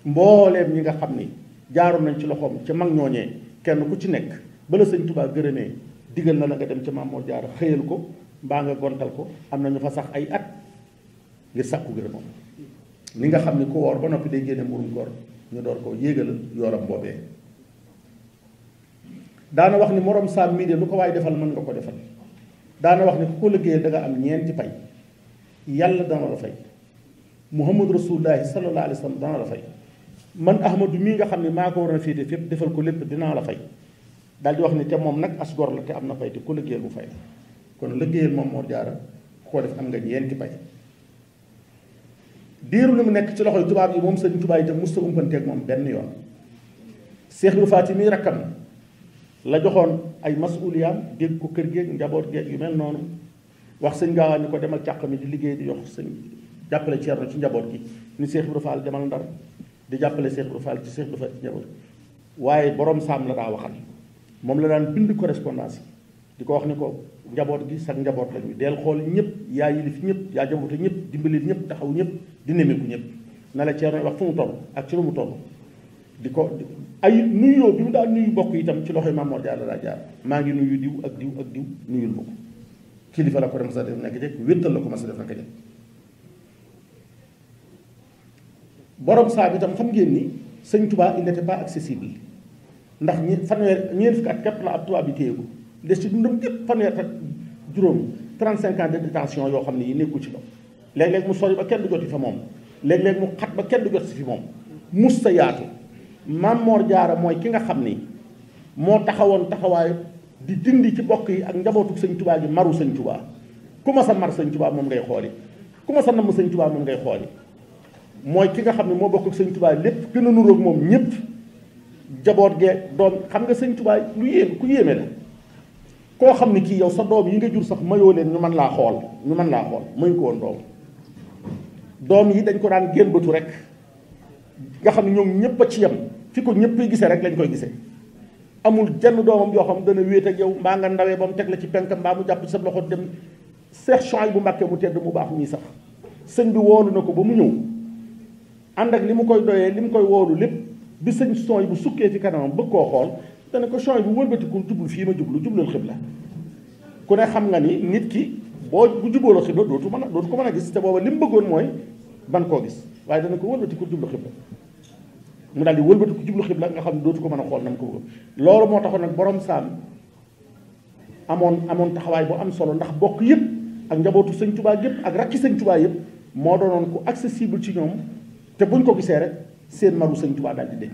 mbooleem ñi nga xam ni jaaroon nañ ci loxoom ca mag ñooñee kenn ku ci nekk bala sëñ Tuubaa gërëmee digal na la nga dem ca Maam Mor Jaara xëyal ko mbaa nga gontal ko am na ñu fa sax ay at ngir sàkku gërëmam ni nga xam ni ku woor ba noppi day génne mburum koor ñu door ko yéegal yooram boobee daana wax ni moroom saam mii de lu ko waay defal mën nga ko defal daana wax ni ku ko liggéeyal da nga am ñeenti pay yàlla dana la fay muhammadu rasulullahi sallallahu alayhi wa sallam dana la fay man ahmadu mii nga xam ne maa ko war a féete fépp defal ko lépp dinaa la fay daal di wax ni te moom nag as gor la te am na fay te ku liggéeyal mu fay kon liggéeyal Maam Mor Jaara ku ko def am nga ñeenti pay diiru li mu nekk ci loxoy tubaab yi moom sëñ Tuubaa itam musta umpanteeg moom benn yoon Seex Ibra Faati mii rakkam la joxoon ay masuuliyaam dégg ko kër geeg njaboot geeg yu mel noonu wax sëñ Gaawaan ni ko demal càq mi di liggéey di yox sëñ jàppale Ceerno ci njaboot gi ni Seex Ibra Faal demal Ndar di jàppale Seex Ibra Faal ci Seex Ibra Faal ci njaboot waaye borom saam la daa waxal moom la daan bind correspondance di ko wax ni ko njaboot gi sax njaboot lañu del xool ñëpp yaa yilif ñëpp yaa jaboote ñëpp dimbali ñëpp taxaw ñëpp di nemeeku ñëpp na la Ceerno wax fu mu toll ak ci lu mu toll di ko ay nuyoo bi mu daal nuyu bokk itam ci loxoy Maam Mor Jaara laa jaar maa ngi nuyu diw ak diw ak diw nuyul ma ko kilifa la ko dem sa def nekk jekk wéttal la ko ma sa def nekk jekk borom saa bi itam xam ngeen ni sëñ Touba il n'était pas accessible ndax ñeent fukki at képp la ab tubaab bi téye ko des ci dundam képp fanweer ak juróom 35 ans de détention yoo xam ne yi nekkul ci ko léeg-léeg mu sori ba kenn du joti fa moom léeg-léeg mu xat ba kenn du jot si fi moom mus sa yaatu Maam Mor Jaara mooy ki nga xam ni moo taxawoon taxawaay di dindi ci bokk yi ak njabootu sëñ Touba gi maru sëñ Touba ku ma sa mar sëñ Touba moom ngay xooli ku ma sa namm sëñ Touba moom ngay xooli mooy ki nga xam ne moo bokk ak sëñ Touba lépp gën a nuróog moom ñëpp jaboot gee doom xam nga sëñ Touba lu yéeme ku yéeme la koo xam ne kii yow sa doom yi nga jur sax mayoo leen ñu mën laa xool mayu ko woon doom yi dañ ko daan génn bëtu rek nga xam ne ñoom ñëpp a ci yem fi ko ñëpp gisee rek lañ koy gisee amul jenn doomam yoo xam dana wéet ak yow mbaa nga ndawee ba mu teg la ci penk mbaa mu jàpp ci sa loxo dem Seex Suhaybu bu Mbàkke mu tedd mu baax ñii sax sëñ bi woolu na ko ba mu ñëw ànd ak li mu koy doyee li mu koy woolu lépp bi sëñ Suhaybu bu sukkee ci kanamam bëgg koo xool dana ko Suhaybu bu wëlbatikul jublu fii ma jublal xibla ku ne xam nga ni nit ki bu jubóoloo xibla dootu ko mën a gis te booba li mu bëggoon mooy ban koo gis waaye dana ko wëlbatikul jublu xibla mu daal di wëlbatiku jublu xibla nga xam ne dootu ko mën a xool na mu ko bëggoon loolu moo taxoon nag borom saam amoon taxawaay bu am solo ndax bokk yëpp ak njabootu sëñ Touba yëpp ak rakki sëñ Touba yëpp moo doonoon ku accessible ci ñoom te buñ ko gisee rek seen maru sëñ Touba daal di dégg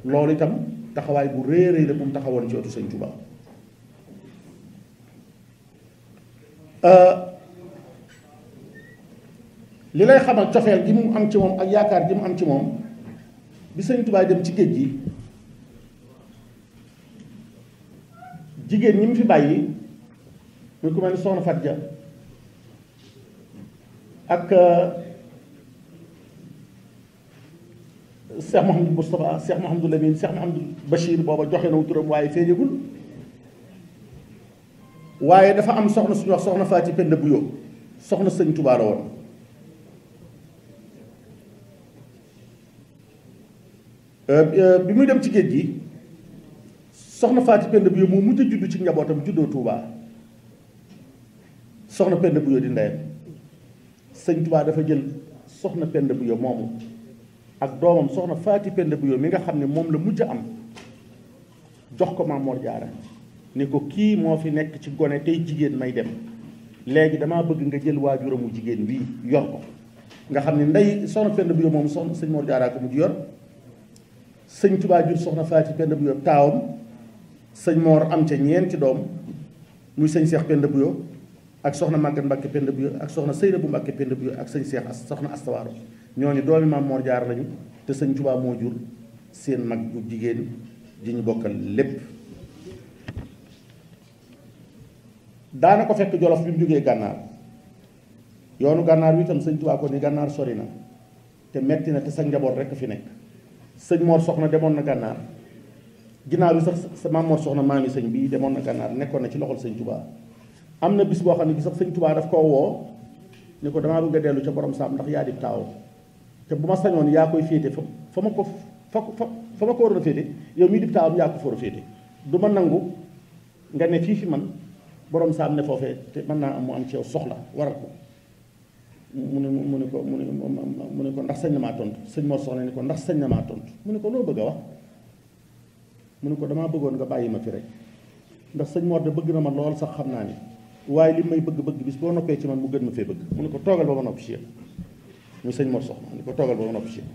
loolu itam taxawaay bu rëy rëy la bu mu taxawoon ci wetu sëñ Touba li lay xamal cofeel gi mu am ci moom ak yaakaar gi mu am ci moom bi sëñ Touba dem ci géej gi jigéen ñi mu fi bàyyi muy ku mel ni Soxna Faat Ja ak Cheikh Mouhamadou Moustapha Cheikh Mouhamadou Lamine Cheikh Mouhamadou Bachir booba joxe na wu turam waaye feeñagul waaye dafa am soxna suñu wax soxna Faati Penda Buyo soxna sëñ Touba la woon bi muy dem ci géej gi soxna Faati Penda Buyo moo mujj a juddu ci njabootam juddoo Touba soxna Penda Buyo di ndeyam sëñ Touba dafa jël soxna Penda Buyo moomu ak doomam soxna Faati Penda Buyo mi nga xam ne moom la mujj am jox ko Maam Mor Jaara ni ko kii moo fi nekk ci gone tey jigéen may dem léegi damaa bëgg nga jël waajuramu jigéen bii yor ko nga xam ne ndey soxna Penda Buyo moom soxna sëñ Mor Jaara ko mujj yor sëñ Touba jur soxna Faati Penda Buyo taawam sëñ Mor am ca ñeenti doom muy sëñ Seex Penda Buyo ak soxna Màggat Mbàkke Penda Buyo ak soxna Seyna bu Mbàkke Penda Buyo ak sëñ Seex soxna Astawaaro ñooñu doomi Maam Mor Jaara lañu te sëñ Touba moo jur seen mag bu jigéen ji ñu bokkal lépp daana ko fekk Jolof bi mu jógee gànnaar yoonu gànnaar wi itam sëñ Touba ko ni gànnaar sori na te metti na te sa njaboot rekk fi nekk sëñ Mor soxna demoon na gànnaar ginnaaw bi sax sa Maam Mor soxna maami sëñ bii demoon na gànnaar nekkoon na ci loxol sëñ Touba am na bis boo xam ne bi sax sëñ Touba daf koo woo ni ko damaa bëgg a dellu ca borom saam ndax yaa di taaw te bu ma sañoon yaa koy féete fa ma ko waroon a féete yow mii di taawam yaa ko fa war a féete du ma nangu nga ne fii fi man borom saam ne foofee te mën naa am mu am ci yow soxla waral ko mu ne ko ndax sañ na maa tontu sëñ Mor soxna ni ko ndax sañ na maa tontu mu ne ko loo bëgg a wax mu ne ko damaa bëggoon nga bàyyi ma fi rek ndax sëñ Mor de bëgg na ma lool sax xam naa ni waaye li may bëgg bis boo noppee ci man mu gën ma fee bëgg mu ne ko toogal ba ma noppi ci yow muy sëñ Mor soxna mu ne ko toogal ba ma noppi ci yow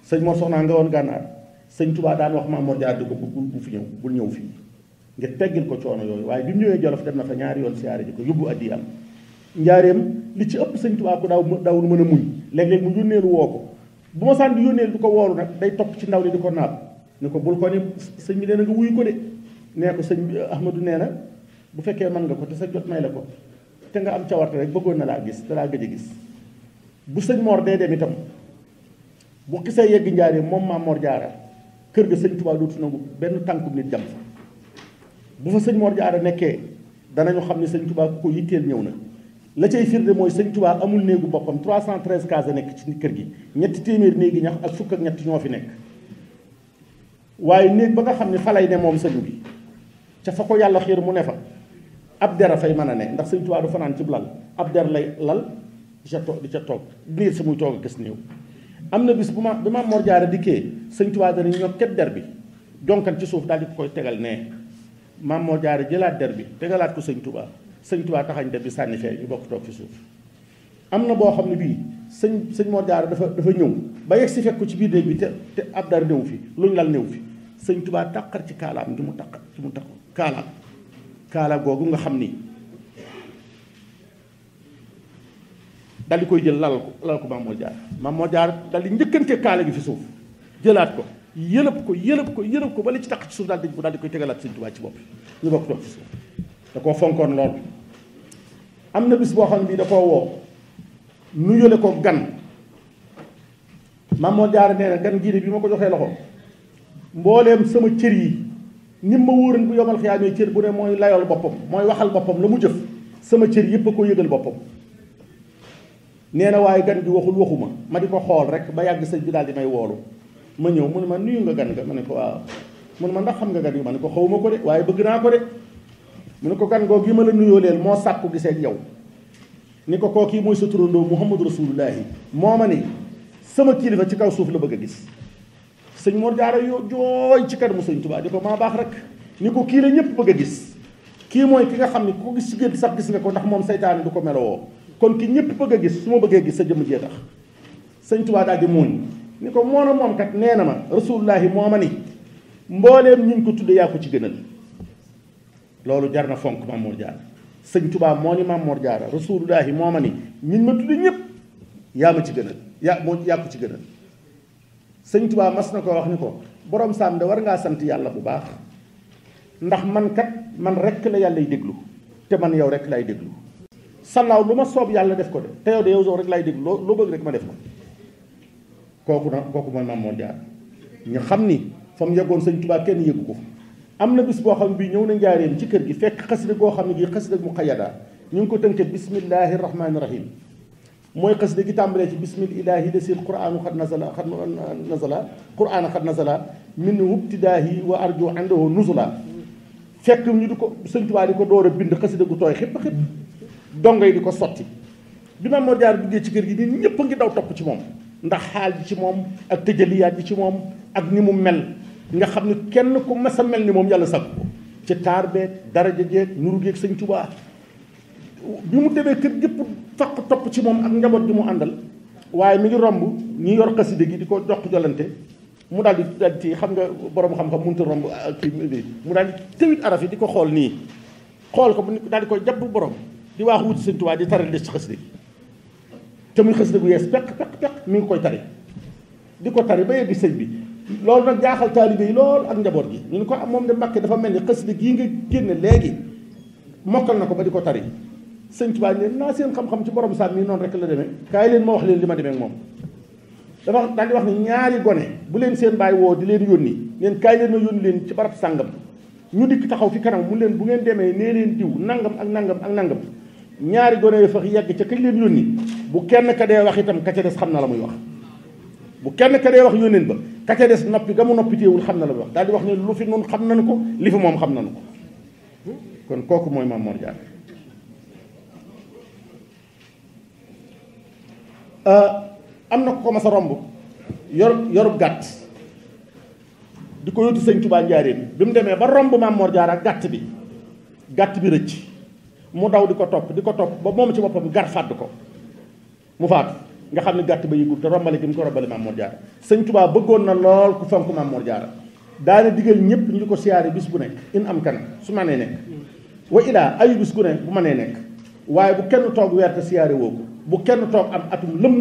sëñ Mor soxna nga woon gànnaar sëñ Touba daan wax Maam Mor Jaara di ko bu fi ñëw bul ñëw fii ngir teggil ko coono yooyu waaye bi mu ñëwee Jolof dem na fa ñaari yoon siyaare ji ko yóbbu addi am njaareem li ci ëpp sëñ Touba ko daawul mën a muñ léeg-léeg mu yónneelu woo ko bu ma sànni yónneel du ko woolu nag day topp ci ndaw li di ko naab ni ko bul ko ni sëñ bi nee na nga wuyu ko de nee ko sëñ bi Ahmadou nee na bu fekkee mën nga ko te sa jot may la ko te nga am cawarte rek bëggoon na laa gis te laa gëj a gis bu sëñ Mor dee dem itam bu xisee yegg njaareem moom Maam Mor Jaara kër ga sëñ Touba dootu nangu benn tànku nit jam fa bu fa sëñ Mor Jaara nekkee danañu xam ne sëñ Tuubaa ku ko yitteel ñëw na. la cay firnde mooy sëñ Tuubaa amul néegu boppam 313 cases a nekk ci kër gi ñetti téeméer néegi ñax ak fukk ak ñett ñoo fi nekk waaye néeg ba nga xam ne fa lay ne moom sëñ bi ca fa ko yàlla xiir mu ne fa ab der a fay mën a ne ndax sëñ Tuubaa du fanaan ci lal ab der lay lal di ca toog niir si muy toog a gis néew. am na bis bi Maam Mor Jaara dikkee sëñ Tuubaa dana ñoo ket der bi jonkan ci suuf daal di ko koy tegal nee Maam Mor Jaara jëlaat der bi tegalaat ko sëñ Tuubaa sëñ Tuubaa taxañ der bi sànni fee ñu bokk toog ci suuf. am na boo xam ne bii sëñ Mor Jaara dafa ñëw ba yegg si fekk ko ci biir néeg bi te ab dar néew fi lu ñu lal néew fi sëñ Tuubaa taqar ci kaalaam gi mu taq kaala googu nga xam ni dal di koy jël lal ko Maam Mor Jaara dal di njëkkante kaala gi fi suuf jëlaat ko yëlëb ko ba li ci taq ci suuf daal di koy tegalaat sëñ Tuubaa ci bopp ñu bokk toog ci suuf da koo fonkoon lool. am na bis boo xam ne bii da koo woo nu yóle ko gan Maam Mor Jaara nee na gan gii de bi ma ko joxee loxo mbooleem sama cër yi ni ma wóoran bu yomal xiyaamee cër bu ne mooy layool boppam mooy waxal boppam la mu jëf sama cër yépp a ko yëgal boppam. nee na waaye gan gi waxuma ma di ko xool rek ba yàgg sëñ bi daal di may woolu ma ñëw mu ne ma nuyu nga gan nga ma ne ko waaw mu ne ma ndax xam nga gan gi ma ne ko xawuma ko de waaye bëgg naa ko de mu ne ko gan googu yi ma la nuyoo leel moo sàkku gisee ak yow ni ko kooku mooy sa turandoo Muhammadu Rasulullaahi moo ma ni sama kilifa ci kaw suuf la bëgg a gis. sëñ Mor Jaara yoo jooy ci kanamu sëñ Tuubaa di ko maa baax rek ni ko kii la ñëpp bëgg a gis kii mooy ki nga xam ne ku ko gis ci gént sax gis nga ko ndax moom saytaane du ko melowoo kon ki ñëpp bëgg a gis su ma bëggee gis sa jëmm jee tax. sëñ Tuubaa daal di muuñ ni ko moo na moom kat nee na ma Rasulullaahi moo ma ni mbooleem ñu ko tudde yaa ko ci gënal loolu jar na fonk Maam Mor Jaara. sëñ Tuubaa moo ni Maam Mor Jaara Rasulullaahi moo ma ni ñun ma tudde ñëpp yaa ma ci gënal yaa ko ci gënal. sëñ Tuubaa mas na ko wax ni ko borom saam de war ngaa sant yàlla bu baax ndax man rekk la yàllay déglu te man yow rekk lay déglu sallaaw lu ma soob yàlla def ko de te yow de yow rek lay déglu loo bëgg rek ma def ko kooku mooy Maam Mor Jaara ñu xam ni fa mu yeggoon sëñ Tuubaa kenn yëgu ko. am na bis boo xam ne bii ñëw na njaareem ci kër gi fekk xasida goo xam ne gi xasida mu xayadaa ñu ngi ko tënkee bismillaahi rahmaani rahim mooy xasida gi tàmbalee ci bismillaahi lasil quraanu xad nazala min wubtidaahi wa arju indahu nuzula fekk ñu di ko sëñ Tuubaa di ko door a bind xasida gu tooy xëpp dongo yi di ko sotti bi Maam Mor Jaara duggee ci kër gi nii ñëpp a ngi daw topp ci moom ndax xaal ji ci moom ak tëjaliyaat ji ci moom ak ni mu mel nga xam ne kenn ku mas a mel ni moom yàlla sàkk ko ci taar beeg daraja jeeg nuru geeg sëñ Tuubaa bi mu demee kër gépp faq topp ci moom ak njaboot gi mu àndal waaye mi ngi romb ñi yor xasida gi di ko jox jolante mu daal di xam nga borom xam-xam mënut a romb kii mu daal di tëwit araf yi di ko xool nii xool ko daal di koy jàpp borom di waax wuti sëñ Tuubaa di taral des ci xasida gi te muy xasida gu yees peq mi ngi koy tari di ko tari ba yegg sëñ bi loolu nag jaaxal taalibe yi lool ak njaboot gi ñu ne ko moom de Mbàkke dafa mel ni xasida gii nga génne léegi mokkal na ko ba di ko tari sëñ Tuubaa ne naa seen xam-xam ci borom saam mii noonu rek la demee kaay leen ma wax leen li ma demee ak moom dafa daal di wax ni ñaari gone bu leen seen baay woo di leen yónni leen kaay leen ma yónni leen ci barab sàngam ñu dikk taxaw fi kanam mu leen bu ngeen demee nee leen diw nangam ak nangam ak nangam ñaari gone yi fa yegg ca kañ leen yónni bu kenn ka dee wax itam ka ca des xam na la muy wax bu kenn ka dee wax yónneen ba ka ca des noppi ga mu noppi téewul xam na la muy wax daal di wax ne lu fi nun xam nañu ko li fi moom xam nañu ko kon kooku mooy Maam Mor Jaara am na ko mas a romb yorub gàtt di ko yóotu sëñ Tuubaa njaareem bi mu demee ba romb Maam Mor Jaara gàtt bi rëcc mu daw di ko topp ba moom ci boppam gar fàdd ko mu faatu nga xam ne gàtt ba yëgul te rombale gi mu ko rombale Maam Mor Jaara sëñ Tuubaa bëggoon na lool ku fonk Maam Mor Jaara daana digal ñëpp ñu di ko siyaare bis bu nekk in am kan su ma nee nekk wa ilaa ayu bis gu ne bu ma nee nekk waaye bu kenn toog weer te siyaare woo ko bu kenn toog am atum lëmm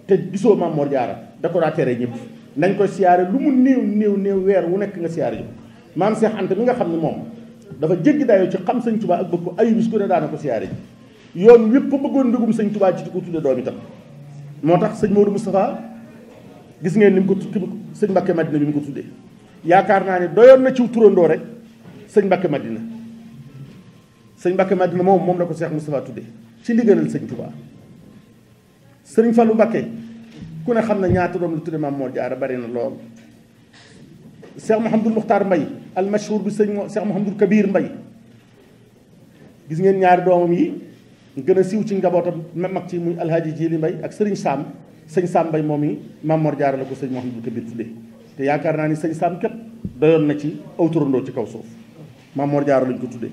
te gisoo Maam Mor Jaara da ko daa tere ñëpp nañ koy siyaare lu mu néew weer wu nekk nga siyaare ji maam Seex Anta mi nga xam ne moom dafa jéggi dayoo ci xam sëñ Tuubaa ak bëgg ko ayu bis ku ne daana ko siyaare ji yoon wépp bëggoon mbégum sëñ Tuubaa ci di ko tudde doom itam moo tax sëñ Modou Moustapha gis ngeen ni mu ko sëñ Mbakke Madina bi mu ko tuddee yaakaar naa ne doyoon na ci turandoo rek sëñ Mbakke Madina sëñ Mbàkke Madina moom la ko Cheikh Moustapha tudde ci ndigalal sëñ Touba. sëriñ Fallou Mbàkke ku ne xam na ñaata doom lu tudde Maam Mor Jaara bari na lool. Cheikh Mouhamadul Muxtaar Mbay al mashhur bi Cheikh Mouhamadul Kabir Mbay gis ngeen ñaari doomam yi gën a siiw ci njabootam mag ci muy alhaaji Jili Mbay ak sëriñ Saam. sëñ Saam Mbay moom yi Maam Mor Jaara la ko sëñ Mouhamadul Kabir tudde te yaakaar naa ni sëñ Saam képp doyoon na ci aw turandoo ci kaw suuf Maam Mor Jaara lañ ko tudde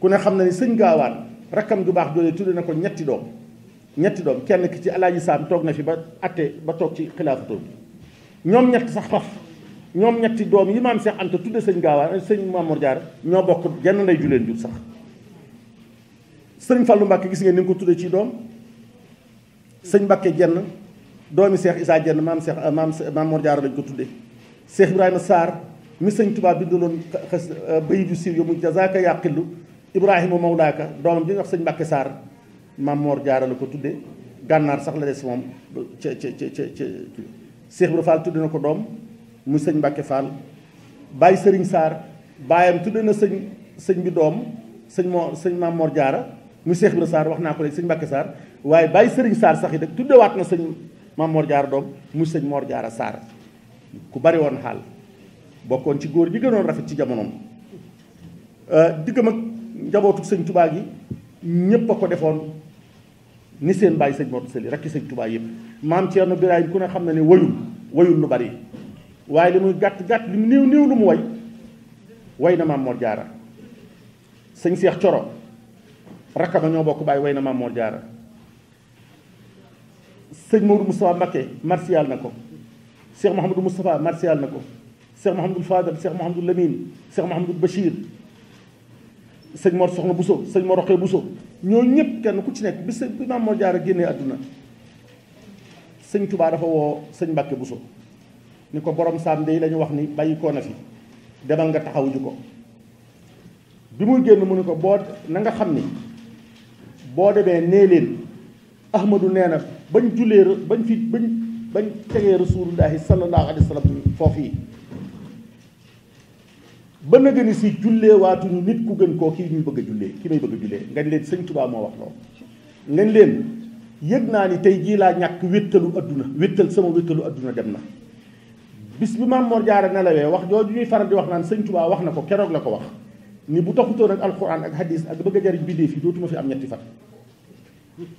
ku ne xam na ni sëñ Gaawaan rakkam ju baax joolee tudde na ko ñetti doom kenn ki ci alaaji Saam toog na fi ba atte ba toog ci xilaafatoo bi ñoom ñett sax faf ñoom ñetti doom yi maam Seex Anta tudde sëñ Gaawaan sëñ Maam Mor Jaara ñoo bokk jenn ndey ju leen jur sax sëñ Fallu Mbàkke gis ngeen ni nga ko tudde ci doom sëñ Mbàkke jenn doomi Seex Isaa jenn maam Mor Jaara lañ ko tudde Seex Ibrahima Sarr mi sëñ Tuubaa bindaloon xas bayit yu siiw yo muy jazaaka yàqillu Ibrahima Mawlaaka doomam di wax sëñ Mbàkke Sarr Maam Mor Jaara la ko tudde gànnaar sax la des moom ca Seex Ibra Fall tudde na ko doom muy sëñ Mbàkke Fall bàyyi sëriñ Sarr baayam tudde na sëñ bi doom sëñ Maam Mor Jaara muy Seex Ibra Sarr wax naa ko léegi sëñ Mbàkke Sarr waaye bàyyi sëriñ Sarr sax yi rek tuddewaat na sëñ Maam Mor Jaara doom muy sëñ Mor Jaara Sarr ku bari woon xaal bokkoon ci góor ñi gënoon rafet ci jamonoom diggam ak njabootu sëñ Tubaa gi ñépp a ko defoon ni seen bàyyi sëñ Mor Sali rekk sëñ Tubaa yëpp maam Ceerno Birahim ku ne xam na ne wayul lu bari waaye li muy gàtt li mu néew lu mu way na Maam Mor Jaara sëñ Seex Coro rakkama ñoo bokk bàyyi way na Maam Mor Jaara sëñ Maodo Moustapha Mbacké martial na ko Cheikh Mouhamadou Moustapha martial na ko Cheikh Mouhamadou Fadal Cheikh Mouhamadou Lamine Cheikh Mouhamadou Bachir sëñ Mor Soxna Bousso sëñ Mor Roqee Bousso ñooñu ñëpp kenn ku ci nekk bi Maam Mor Jaara génnee àdduna sëñ Touba dafa woo sëñ Mbàkke Bousso ni ko borom saam day la ñu wax ni bàyyi koo na fi demal nga taxawu ju ko bi muy génn mu ne ko na nga xam ni boo demee nee leen Ahmadu nee na bañ tegee rasulullahi sallallahu alayhi wa sallam foofu yi ba na gën si jullee waatuñu nit ku gën koo kii ñuy bëgg a jullee ki may bëgg a jullee ngañ leen sëñ Touba moo wax loolu ngañ leen yëg naa ni tey jii laa ñàkk sama wéttalu adduna dem na bis bi Maam Mor Jaara nelawee wax jooju ñuy faral di wax naan sëñ Touba wax na ko keroog la ko wax ni bu taxutoon ak alxuraan ak hadis ak bëgg a jariñ bindee fii dootuma fi am ñetti fan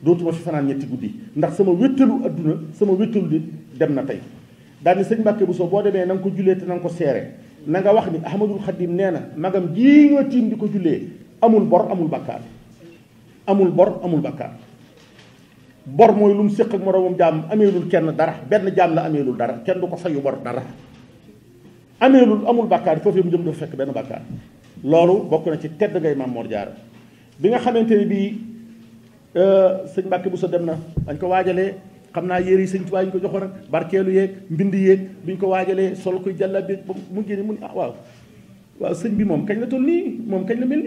dootuma fi fanaan ñetti guddi ndax sama wéttalu adduna sama wéttalu di dem na tey daal ni sëñ Mbàkke Bousso boo demee na nga ko jullee te na nga ko seere na nga wax ni Ahmadul Xadim nee na magam jii nga tiim di ko jullee amul bor amul bakkaar bor mooy lu mu séq ak moroomam jaam ameelul kenn dara benn jaam la ameelul dara kenn du ko fayu bor dara amul bakkaar foofu yëpp jëm dafa fekk benn bakkaar loolu bokk na ci tedd ngay Maam Mor Jaara bi nga xamante ni bii sëñ Mbàkke Bousso dem na dañ ko waajalee xam naa yére yi sëñ Tuubaa ñu ko joxoon ak barkeelu yeeg mbind yeeg bi ñu ko waajalee sol koy jàllabe ba mu génne mu ne waaw sëñ bi moom kañ la toll nii moom kañ la mel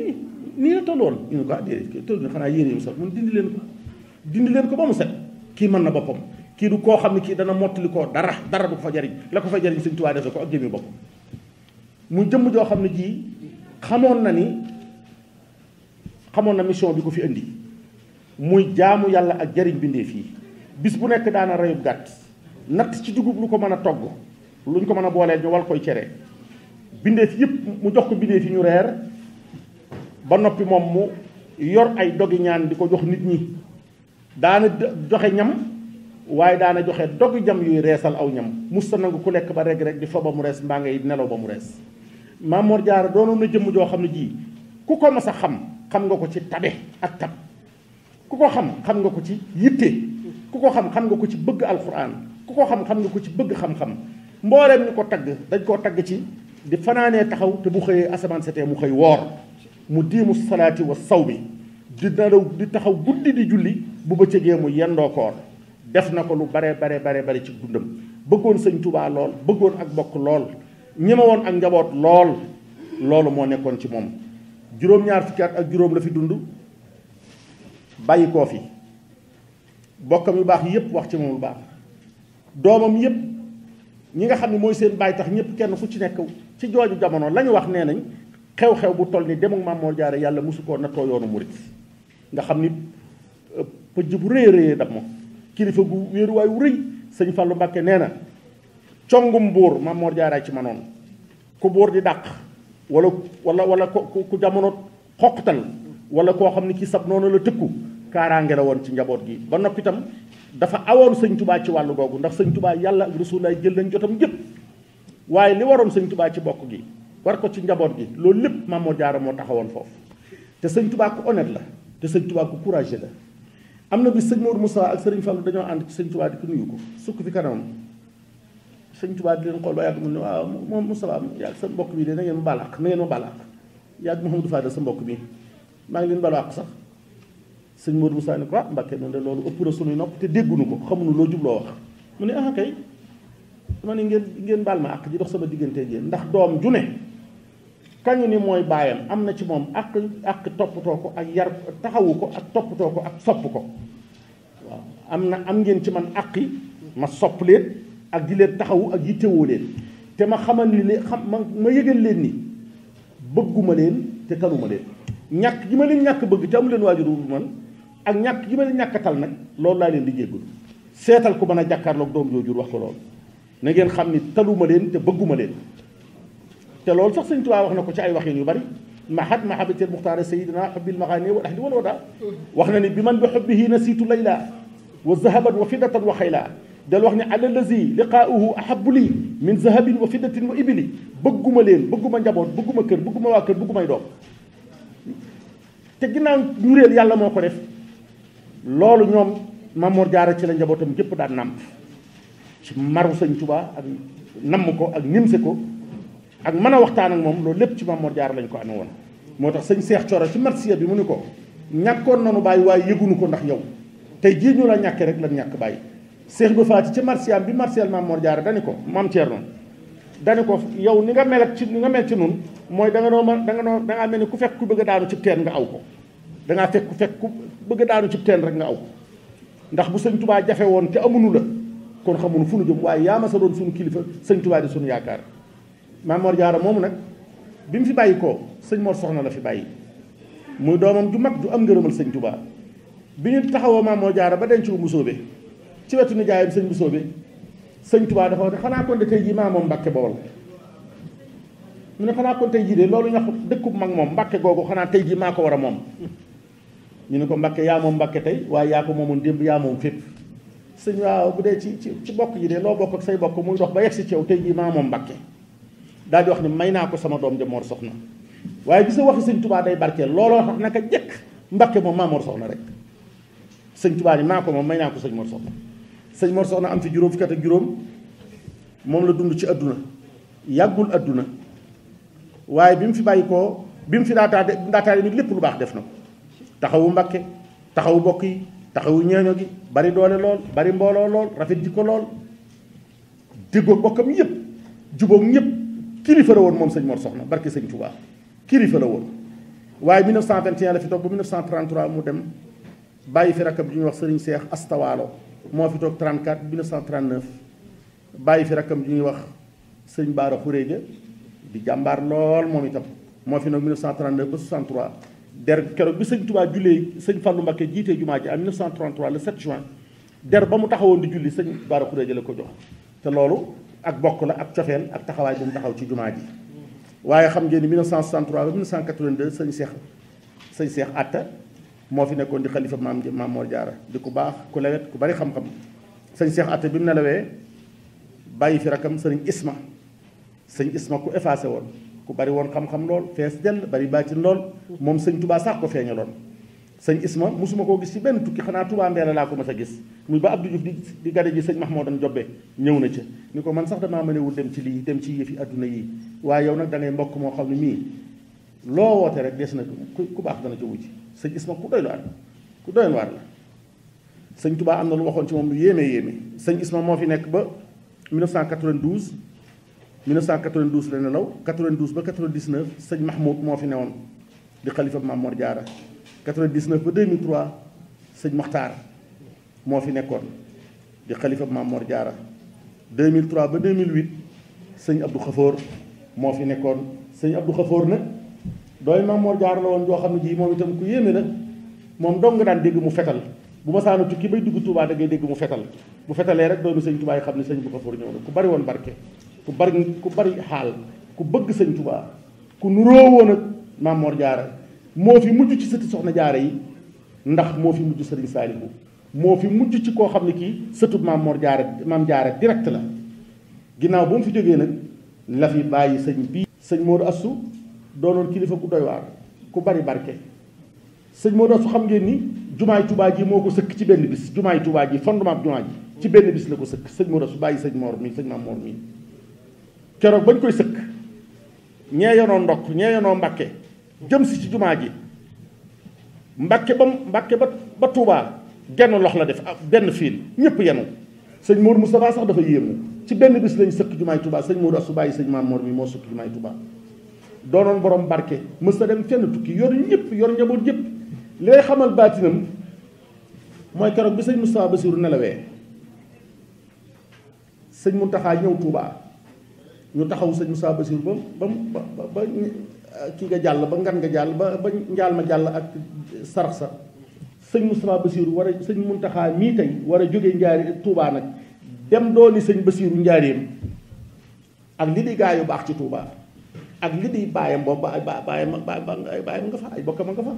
nii la tolloon ñu ne ko déedéet toll na xanaa yére yi mu sol mun dindi leen ko ba mu set kii mën na boppam kii du koo xam ne kii dana mottali koo dara du ko fa jariñ la ko fa jariñ sëñ Tuubaa defe ko ak jëmmi boppam muy jëmm joo xam ne ji xamoon na mission bi ko fi indi muy jaamu yàlla ak jariñ bindee fii bis bu nekk daana reyub gàtt natt ci dugub lu ko mën a togg luñ ko mën a booleel ñu wal koy cere bindee fi yëpp mu jox ko bindee fi ñu reer ba noppi moom mu yor ay dogi ñaan di ko jox nit ñi daana joxe ñam waaye daana joxe dogi jam yuy reesal aw ñam musta nangu ku lekk ba rek di fa ba mu rees mbaa ngay nelaw ba mu rees Maam Mor Jaara doonoon na jëmm joo xam ne ji ku ko mas a xam nga ko ci tabe ak tab ku ko xam nga ko ci yitte ku ko xam nga ko ci bëgg alxuraan ku ko xam nga ko ci bëgg xam-xam mbooleem ñu ko tagg dañ koo tagg ci di fanaanee taxaw te bu xëyee asamaan setee mu xëy woor mu diimu salaati wa saw bi di taxaw guddi di julli bu bëccëgee mu yendoo koor def na ko lu bare ci dundam bëggoon sëñ Tuubaa lool bëggoon ak bokk lool ñeme woon ak njaboot lool loolu moo nekkoon ci moom juróom-ñaar fukki at ak juróom la fi dund bàyyi koo fi bokkam yu baax yépp wax ci moom lu baax doomam yépp ñi nga xam ne mooy seen bàyyi tax ñépp kenn ku ci nekk ci jooju jamono la ñu wax nee nañ xew-xew bu toll ni dem ak Maam Mor Jaara yàlla mosu koo nattoo yoonu murit nga xam ni pëj bu rëy rëyee dab ma kilifa gu wéeruwaay wu rëy sëñ Fallou Mbakke nee na congum buur Maam Mor Jaara ci manoon ku buur di dàq wala ku jamono xoqtal wala koo xam ne kii sab noonu la tëkku kaaraange la woon ci njaboot gi ba noppi itam dafa awoon sëñ Tubaa ci wàllu googu ndax sëñ Tubaa yàlla ak Rasulullaay jël nañ jotam jëpp waaye li waroon sëñ Tubaa ci bokk gi war ko ci njaboot gi loolu lépp Maam Mor Jaara moo taxawoon foofu te sëñ Tubaa ku honnête la te sëñ Tubaa ku courageux la am na bi sëñ Mourou Moussa ak sëriñ Fallou dañoo ànd ci sëñ Tubaa di ko nuyu ko sukk fi kanamam sëñ Tubaa di leen xool ba yàgg mu ne waaw moom Moussa yàgg sa mbokk bi de na ngeen ma balaax na ngeen ma balaax yàgg Mouhamadou Fadel sa mbokk bi maa ngi leen balaax sax sëñ Mourou Moussa ne ko ah Mbàkke noonu de loolu ëpp na sunuy nopp te déggunu ko xamuñu loo jubloo wax mu ne ah kay dama ne ngeen baal ma àq ji dox sama diggante yéen ndax doom ju ne kañu ni mooy baayam am na ci moom ak toppatoo ko ak yar taxawu ko ak toppatoo ko ak sopp ko waaw am ngeen ci man àqi ma sopp leen ak di leen taxawu ak yittewoo leen te ma xamal ni leen ma yëgal leen ni bëgguma leen te taluma leen ñàkk gi ma leen ñàkk bëgg te amu leen waajur wu man ak ñàkk gi ma leen ñàkk tal nag loolu laa leen di jéggul seetal ko mën a jàkkaarloog doom joojur wax ko loolu na ngeen xam ni taluma leen te bëgguma leen te loolu sax sëñ Tuubaa wax na ko ci ay waxin yu bari mahabbatil muxtaar sayidina xubbil maxaani wal ahli wal wada wax na ni bi man bi xubbihi nasiitu layla wa zahaban wa fiddatan wa xayla del wax ni ala lazi liqaauhu ahabu lii min zahabin wa fiddatin wa ibili bëgguma leen bëgguma njaboot bëgguma kër bëgguma waa kër bëggumay doom te ginnaaw ñureel yàlla moo ko def loolu ñoom Maam Mor Jaara ci la njabootam gépp daan nàmp ci maru sëñ Tuubaa ak namm ko ak nimse ko ak mën a waxtaan ak moom loolu lépp ci Maam Mor Jaara lañ ko amee woon moo tax sëñ Seex Coro ci marsiya bi mu ni ko ñàkkoon nanu bàyyi waaye yëgunu ko ndax yow tey jii ñu la ñàkkee rek lan ñàkk bàyyi Seex ba faati ci marsiyam bi marsiyal Maam Mor Jaara dani ko Maam Ceerno dani ko yow ni nga mel ci nun mooy da ngaa mel ni ku fekk ku bëgg a daanu cib teen nga aw ko dangaa fekk ku bëgg a daanu cib teen rek nga aw ko ndax bu sëñ Tubaa jafe woon te amunu la kon xamunu fu nu jëm waaye yaa ma sa doon suñu kilifa sëñ Tubaa di suñu yaakaar Maam Mor Jaara moomu nag bi mu fi bàyyi koo sëñ Mor Soxna la fi bàyyi muy doomam ju mag ju am ngërëmal sëñ Tubaa bi ñu taxawoo Maam Mor Jaara ba denc wu Mbusoobe ci wetu ni jaayam sëñ Mbusoobe sëñ Tubaa dafa wax ne xanaa kon de tey jii maa moom Mbàkke Bawol mu ne xanaa kon tey jii de loolu ñax dëkkub mag moom Mbàkke googu xanaa tey jii maa ko war a moom ñu ne ko Mbàkke yaa moom Mbàkke tey waaye yaa ko moomoon démb yaa moom fépp sëñ waaw bu dee ci bokk yi de loo bokk ak say bokk muy dox ba yegg si ci yow tey jii maa moom Mbàkke daal di wax ni may naa ko sama doom ja Mor Soxna waaye bi sa waxi sëñ Tubaa day barkeel looloo tax naka jëkk Mbàkke moom maa Mor Soxna rek sëñ Tubaa ni maa ko moom may naa ko sëñ Mor Soxna sëñ Mor Soxna am fi juróom fukki at ak juróom moom la dund ci adduna yàggul adduna waaye bi mu fi bàyyi koo bi mu fi ndaataa nit lépp lu baax def na ko taxawu Mbàkke taxawu bokk yi taxawu ñeeño gi bari doole lool bari mbooloo lool rafet jikko lool déggoo bokkam yëpp jubóog ñëpp kilifa la woon moom sëñ Mor Soxna barke sëñ Touba kilifa la woon waaye 1921 la fi toog ba 1933 mu dem bàyyi fi rakkam bi ñuy wax sëriñ Seex Astawaalo moo fi toog 34 1939 bàyyi fi rakkam bi ñuy wax sëñ Baara Xuréja di jàmbaar lool moom itam moo fi nag 1939 ba 63 der keroog bi sëñ Touba jullee sëñ Fallou Mbacké jiitee jumaa ji en 1933 le 7 juin der ba mu taxawoon di julli sëñ Baara Xuréja la ko jox te loolu ak bokk la ak cofeel ak taxawaay bu mu taxaw ci jumaa ji waaye xam ngeen ni 1963 ba 1982 sëñ Seex Atta moo fi nekkoon di xalifa Maam Mor Jaara di ku baax ku lewet ku bari xam-xam sëñ Seex Atta bi mu nelawee bàyyi fi rakam sëñ Isma ku effacé woon ku bari woon xam-xam lool fees dell bari baatin lool moom sëñ Tubaa sax ko feeñaloon sëñ Isma mosuma koo gis ci benn tukki xanaa Tubaa Mbeela laa ko mas a gis muy ba Abdou Diouf di gade ji sëñ Mahmoudan Jobbe ñëw na ca ni ko man sax damaa mënewul dem ci lii dem ci yëfi adduna yi waaye yow nag da ngay mbokk moo xam ne mii loo woote rek des na ku baax dana ca wuj sëñ Isma ku doy waar la sëñ Tubaa am na lu waxoon ci moom lu yéeme sëñ Isma moo fi nekk ba 1992 la nelaw 92 ba 99 sëñ Mahmoud moo fi newoon di xalifa Maam Mor Jaara 99 ba 2003 sëñ Mokhtar moo fi nekkoon di xalifa Maam Mor Jaara 2003 ba 2008 sëñ Abdou Khafoor moo fi nekkoon sëñ Abdou Khafoor nag dooy Maam Mor Jaara la woon joo xam ne ji moom itam ku yéeme la. moom dong nga daan dégg mu fetal bu ma saana tukki bay dugg Touba da ngay dégg mu fetal bu fetalee rek doomi sëñ Touba yi xam ne sëñ bu ko for ñëw na ku bari woon barke ku bari xaal ku bëgg sëñ Touba ku nuroo woon ak Maam Mor Jaara moo fi mujj ci sëti soxna Jaara yi ndax moo fi mujj sëriñ Saalihu moo fi mujj ci koo xam ne kii sëtub Maam Mor Jaara Maam Jaara direct la ginnaaw ba mu fi jógee nag la fi bàyyi sëñ bii sëñ Modou Assou doonoon kilifa ku doy waar ku bari barke sëñ Modou Assou xam ngeen ni jumaay Touba ji moo ko sëkk ci benn bis jumaay Touba ji fondement jumaa ji ci benn bis la ko sëkk sëñ Modou Assou bàyyi sëñ Mor mi sëñ Maam Mor mi keroog bañ koy sëkk ñee yonoo ndokk ñee yonoo Mbàkke jëm si ci jumaa ji Mbàkke ba Touba genn lox la def benn fiil ñëpp yenu sëñ Mor Moustapha sax dafa yéemu ci benn bis lañ sëkk jumaay Touba sëñ Modou Assou bàyyi sëñ Maam Mor mi moo sëkk jumaay Touba doonoon borom barke mës a dem fenn tukki yor ñëpp yor njaboot yëpp li lay xamal baatinam mooy keroog bi sëñ Moustapha Bassirou nelawee sëñ Mountakha ñëw Touba ñu taxaw sëñ Moustapha Bassirou ba kii nga jàll ba ngan nga jàll ba njaal ma jàll ak sarax sa sëñ Moustapha Bassirou war a sëñ Mountakha mii tey war a jógee njaari Touba nag dem dooni sëñ Bassirou njaareem ak li di gaa yu baax ci Touba ak li di bàyyam boobu bàyyam nga fa ay bokkam nga fa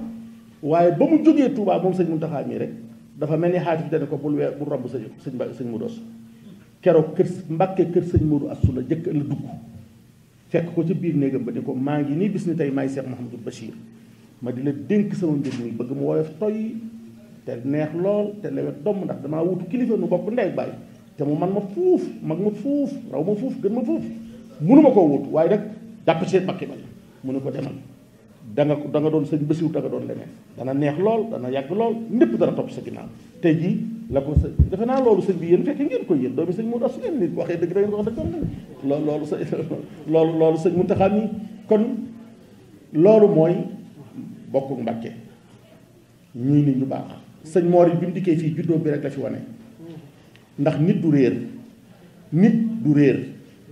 waaye ba mu jógee Touba moom sëñ Mountakha mii rek dafa mel ni xaatif dana ko bul romb sëñ Modou Assou keroog kër sëñ Modou Assou la jëkk la dugg fekk ko ci biir néegam ba ni ko maa ngi nii bis ni tey maay Cheikh Mouhamadou Bachir ma di la dénk sama mbir mi bëgg mu woyof toy te neex lool te lewet domm ndax damaa wutu kilifa nu bokk ndey ak baay te mu man ma fuuf mag ma fuuf raw ma fuuf gën ma fuuf mënuma koo wut waaye nag jàpp ci seen bakki bal mu ne ko demal da nga doon sëñ Bassirou da nga doon leneen dana neex lool dana yàgg lool ñépp dana topp sa ginnaaw tey jii la ko sa defe naa loolu sëñ bi yéen fekkee ngeen koy yéen doomi sëñ Modou Assou ngeen nit waxee dëgg da ngeen ko wax dëgg loolu sëñ Mountakha mi kon loolu mooy bokku Mbàkke ñuy nit ñu baax sëñ Mor yi bi mu dikkee fii juddoo bi rek la fi wane ndax nit du réer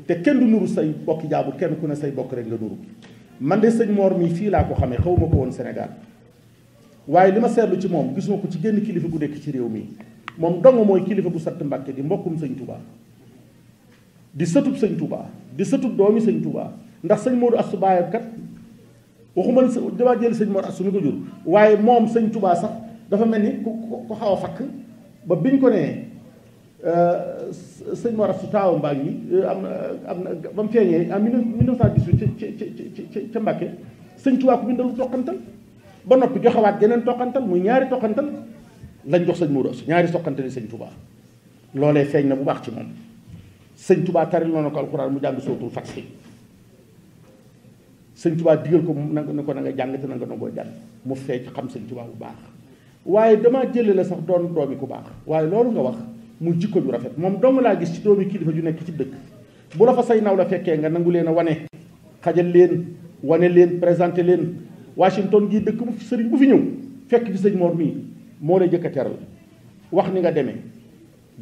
te kenn du nuru say bokki jaabur kenn ku ne say bokk rek nga nuru man de sëñ Mor mii fii laa ko xamee xaw ma ko woon Sénégal waaye li ma seetlu ci moom gisuma ko ci génn kilifa gu nekk ci réew mi moom dong mooy kilifa gu sant Mbàkke di mbokkum sëñ Touba di sëtub sëñ Touba di sëtub doomi sëñ Touba ndax sëñ Modou Assou baayam kat waxuma dama jël sëñ Mor Assou mi ko jur waaye moom sëñ Touba sax dafa mel ni ku xaw a fakk ba biñ ko nee sëñ Mor Assou taawam baa ngi am na ba mu feeñee en 1918 ca Mbàkke sëñ Touba ko bindalu toqantal ba noppi joxewaat geneen toqantal muy ñaari toqantal lañ jox sëñ Modou Assou ñaari toqantal yi sëñ Touba loolee feeñ na bu baax ci moom sëñ Touba taril na ko alxuraan mu jàng sootul Faatiha sëñ Touba digal ko na ko na nga jàng te na nga nangoo jàng mu feeñ xam sëñ Touba bu baax waaye damaa jëlee la sax doon doomi ku baax waaye loolu nga wax muy jikko ju rafet moom dong laa gis ci doomi kilifa ju nekk ci dëkk bu la fa say naw la fekkee nga nangu leen a wane xajal leen wane leen présenté leen Washington gii dëkk bu sëriñ bu fi ñëw fekk fi sëñ Mor mii moo lay jëkk a teral wax ni nga demee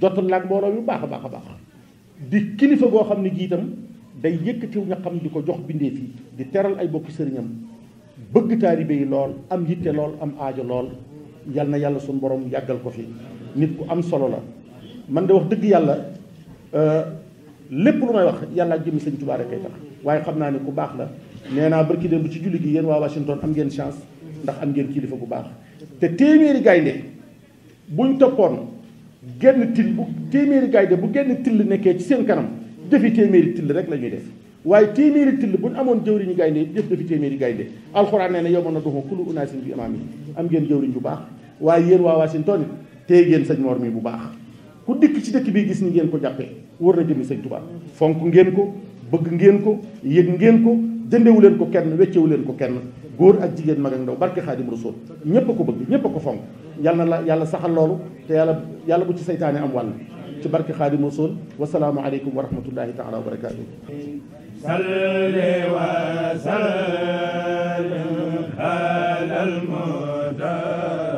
jotal laak mbooloo yu baax a baax a baax di kilifa goo xam ne gii itam day yëkkatiw ña xam di ko jox bindee fii di teral ay bokki sëriñam bëgg taalibe yi lool am yitte lool am aajo lool yal na yàlla suñu borom yàggal ko fi nit ku am solo la man de wax dëgg yàlla lépp lu may wax yàlla ak jëmmi sëñ Tuubaa rek kay tax waaye xam naa ne ku baax la nee naa barki dem ci julli gi yéen waa Washington am ngeen chance ndax am ngeen kilifa bu baax te téeméeri gaynde buñ toppoon genn till bu téeméeri gaynde bu genn till nekkee ci seen kanam jëfi téeméeri till rek la ñuy def waaye téeméeri till buñ amoon jëwriñu gaynde jëf defi téeméeri gaynde alxuraan nee na yow mën na doxoo kullu unaasin bi imaam yi am ngeen jëwriñ bu baax waaye yéen waa Washington téye ngeen sëñ Mor mi bu baax ku dikk ci dëkk bi gis ni ngeen ko jàppee wër na jëmi sëñ Tuubaa fonk ngeen ko bëgg ngeen ko yëg ngeen ko jëndewu leen ko kenn weccewu leen ko kenn góor ak jigéen mag ak ndaw barke Xaadim Rasuul ñépp a ko bëgg ñépp a ko fonk yàlla na la yàlla saxal loolu te yàlla bu ci seytaane am wàll ci barke Xaadim Rasuul wasalaamu aleykum wa rahmatullahi taala wa barakaatu salli wa sallim alal muhtar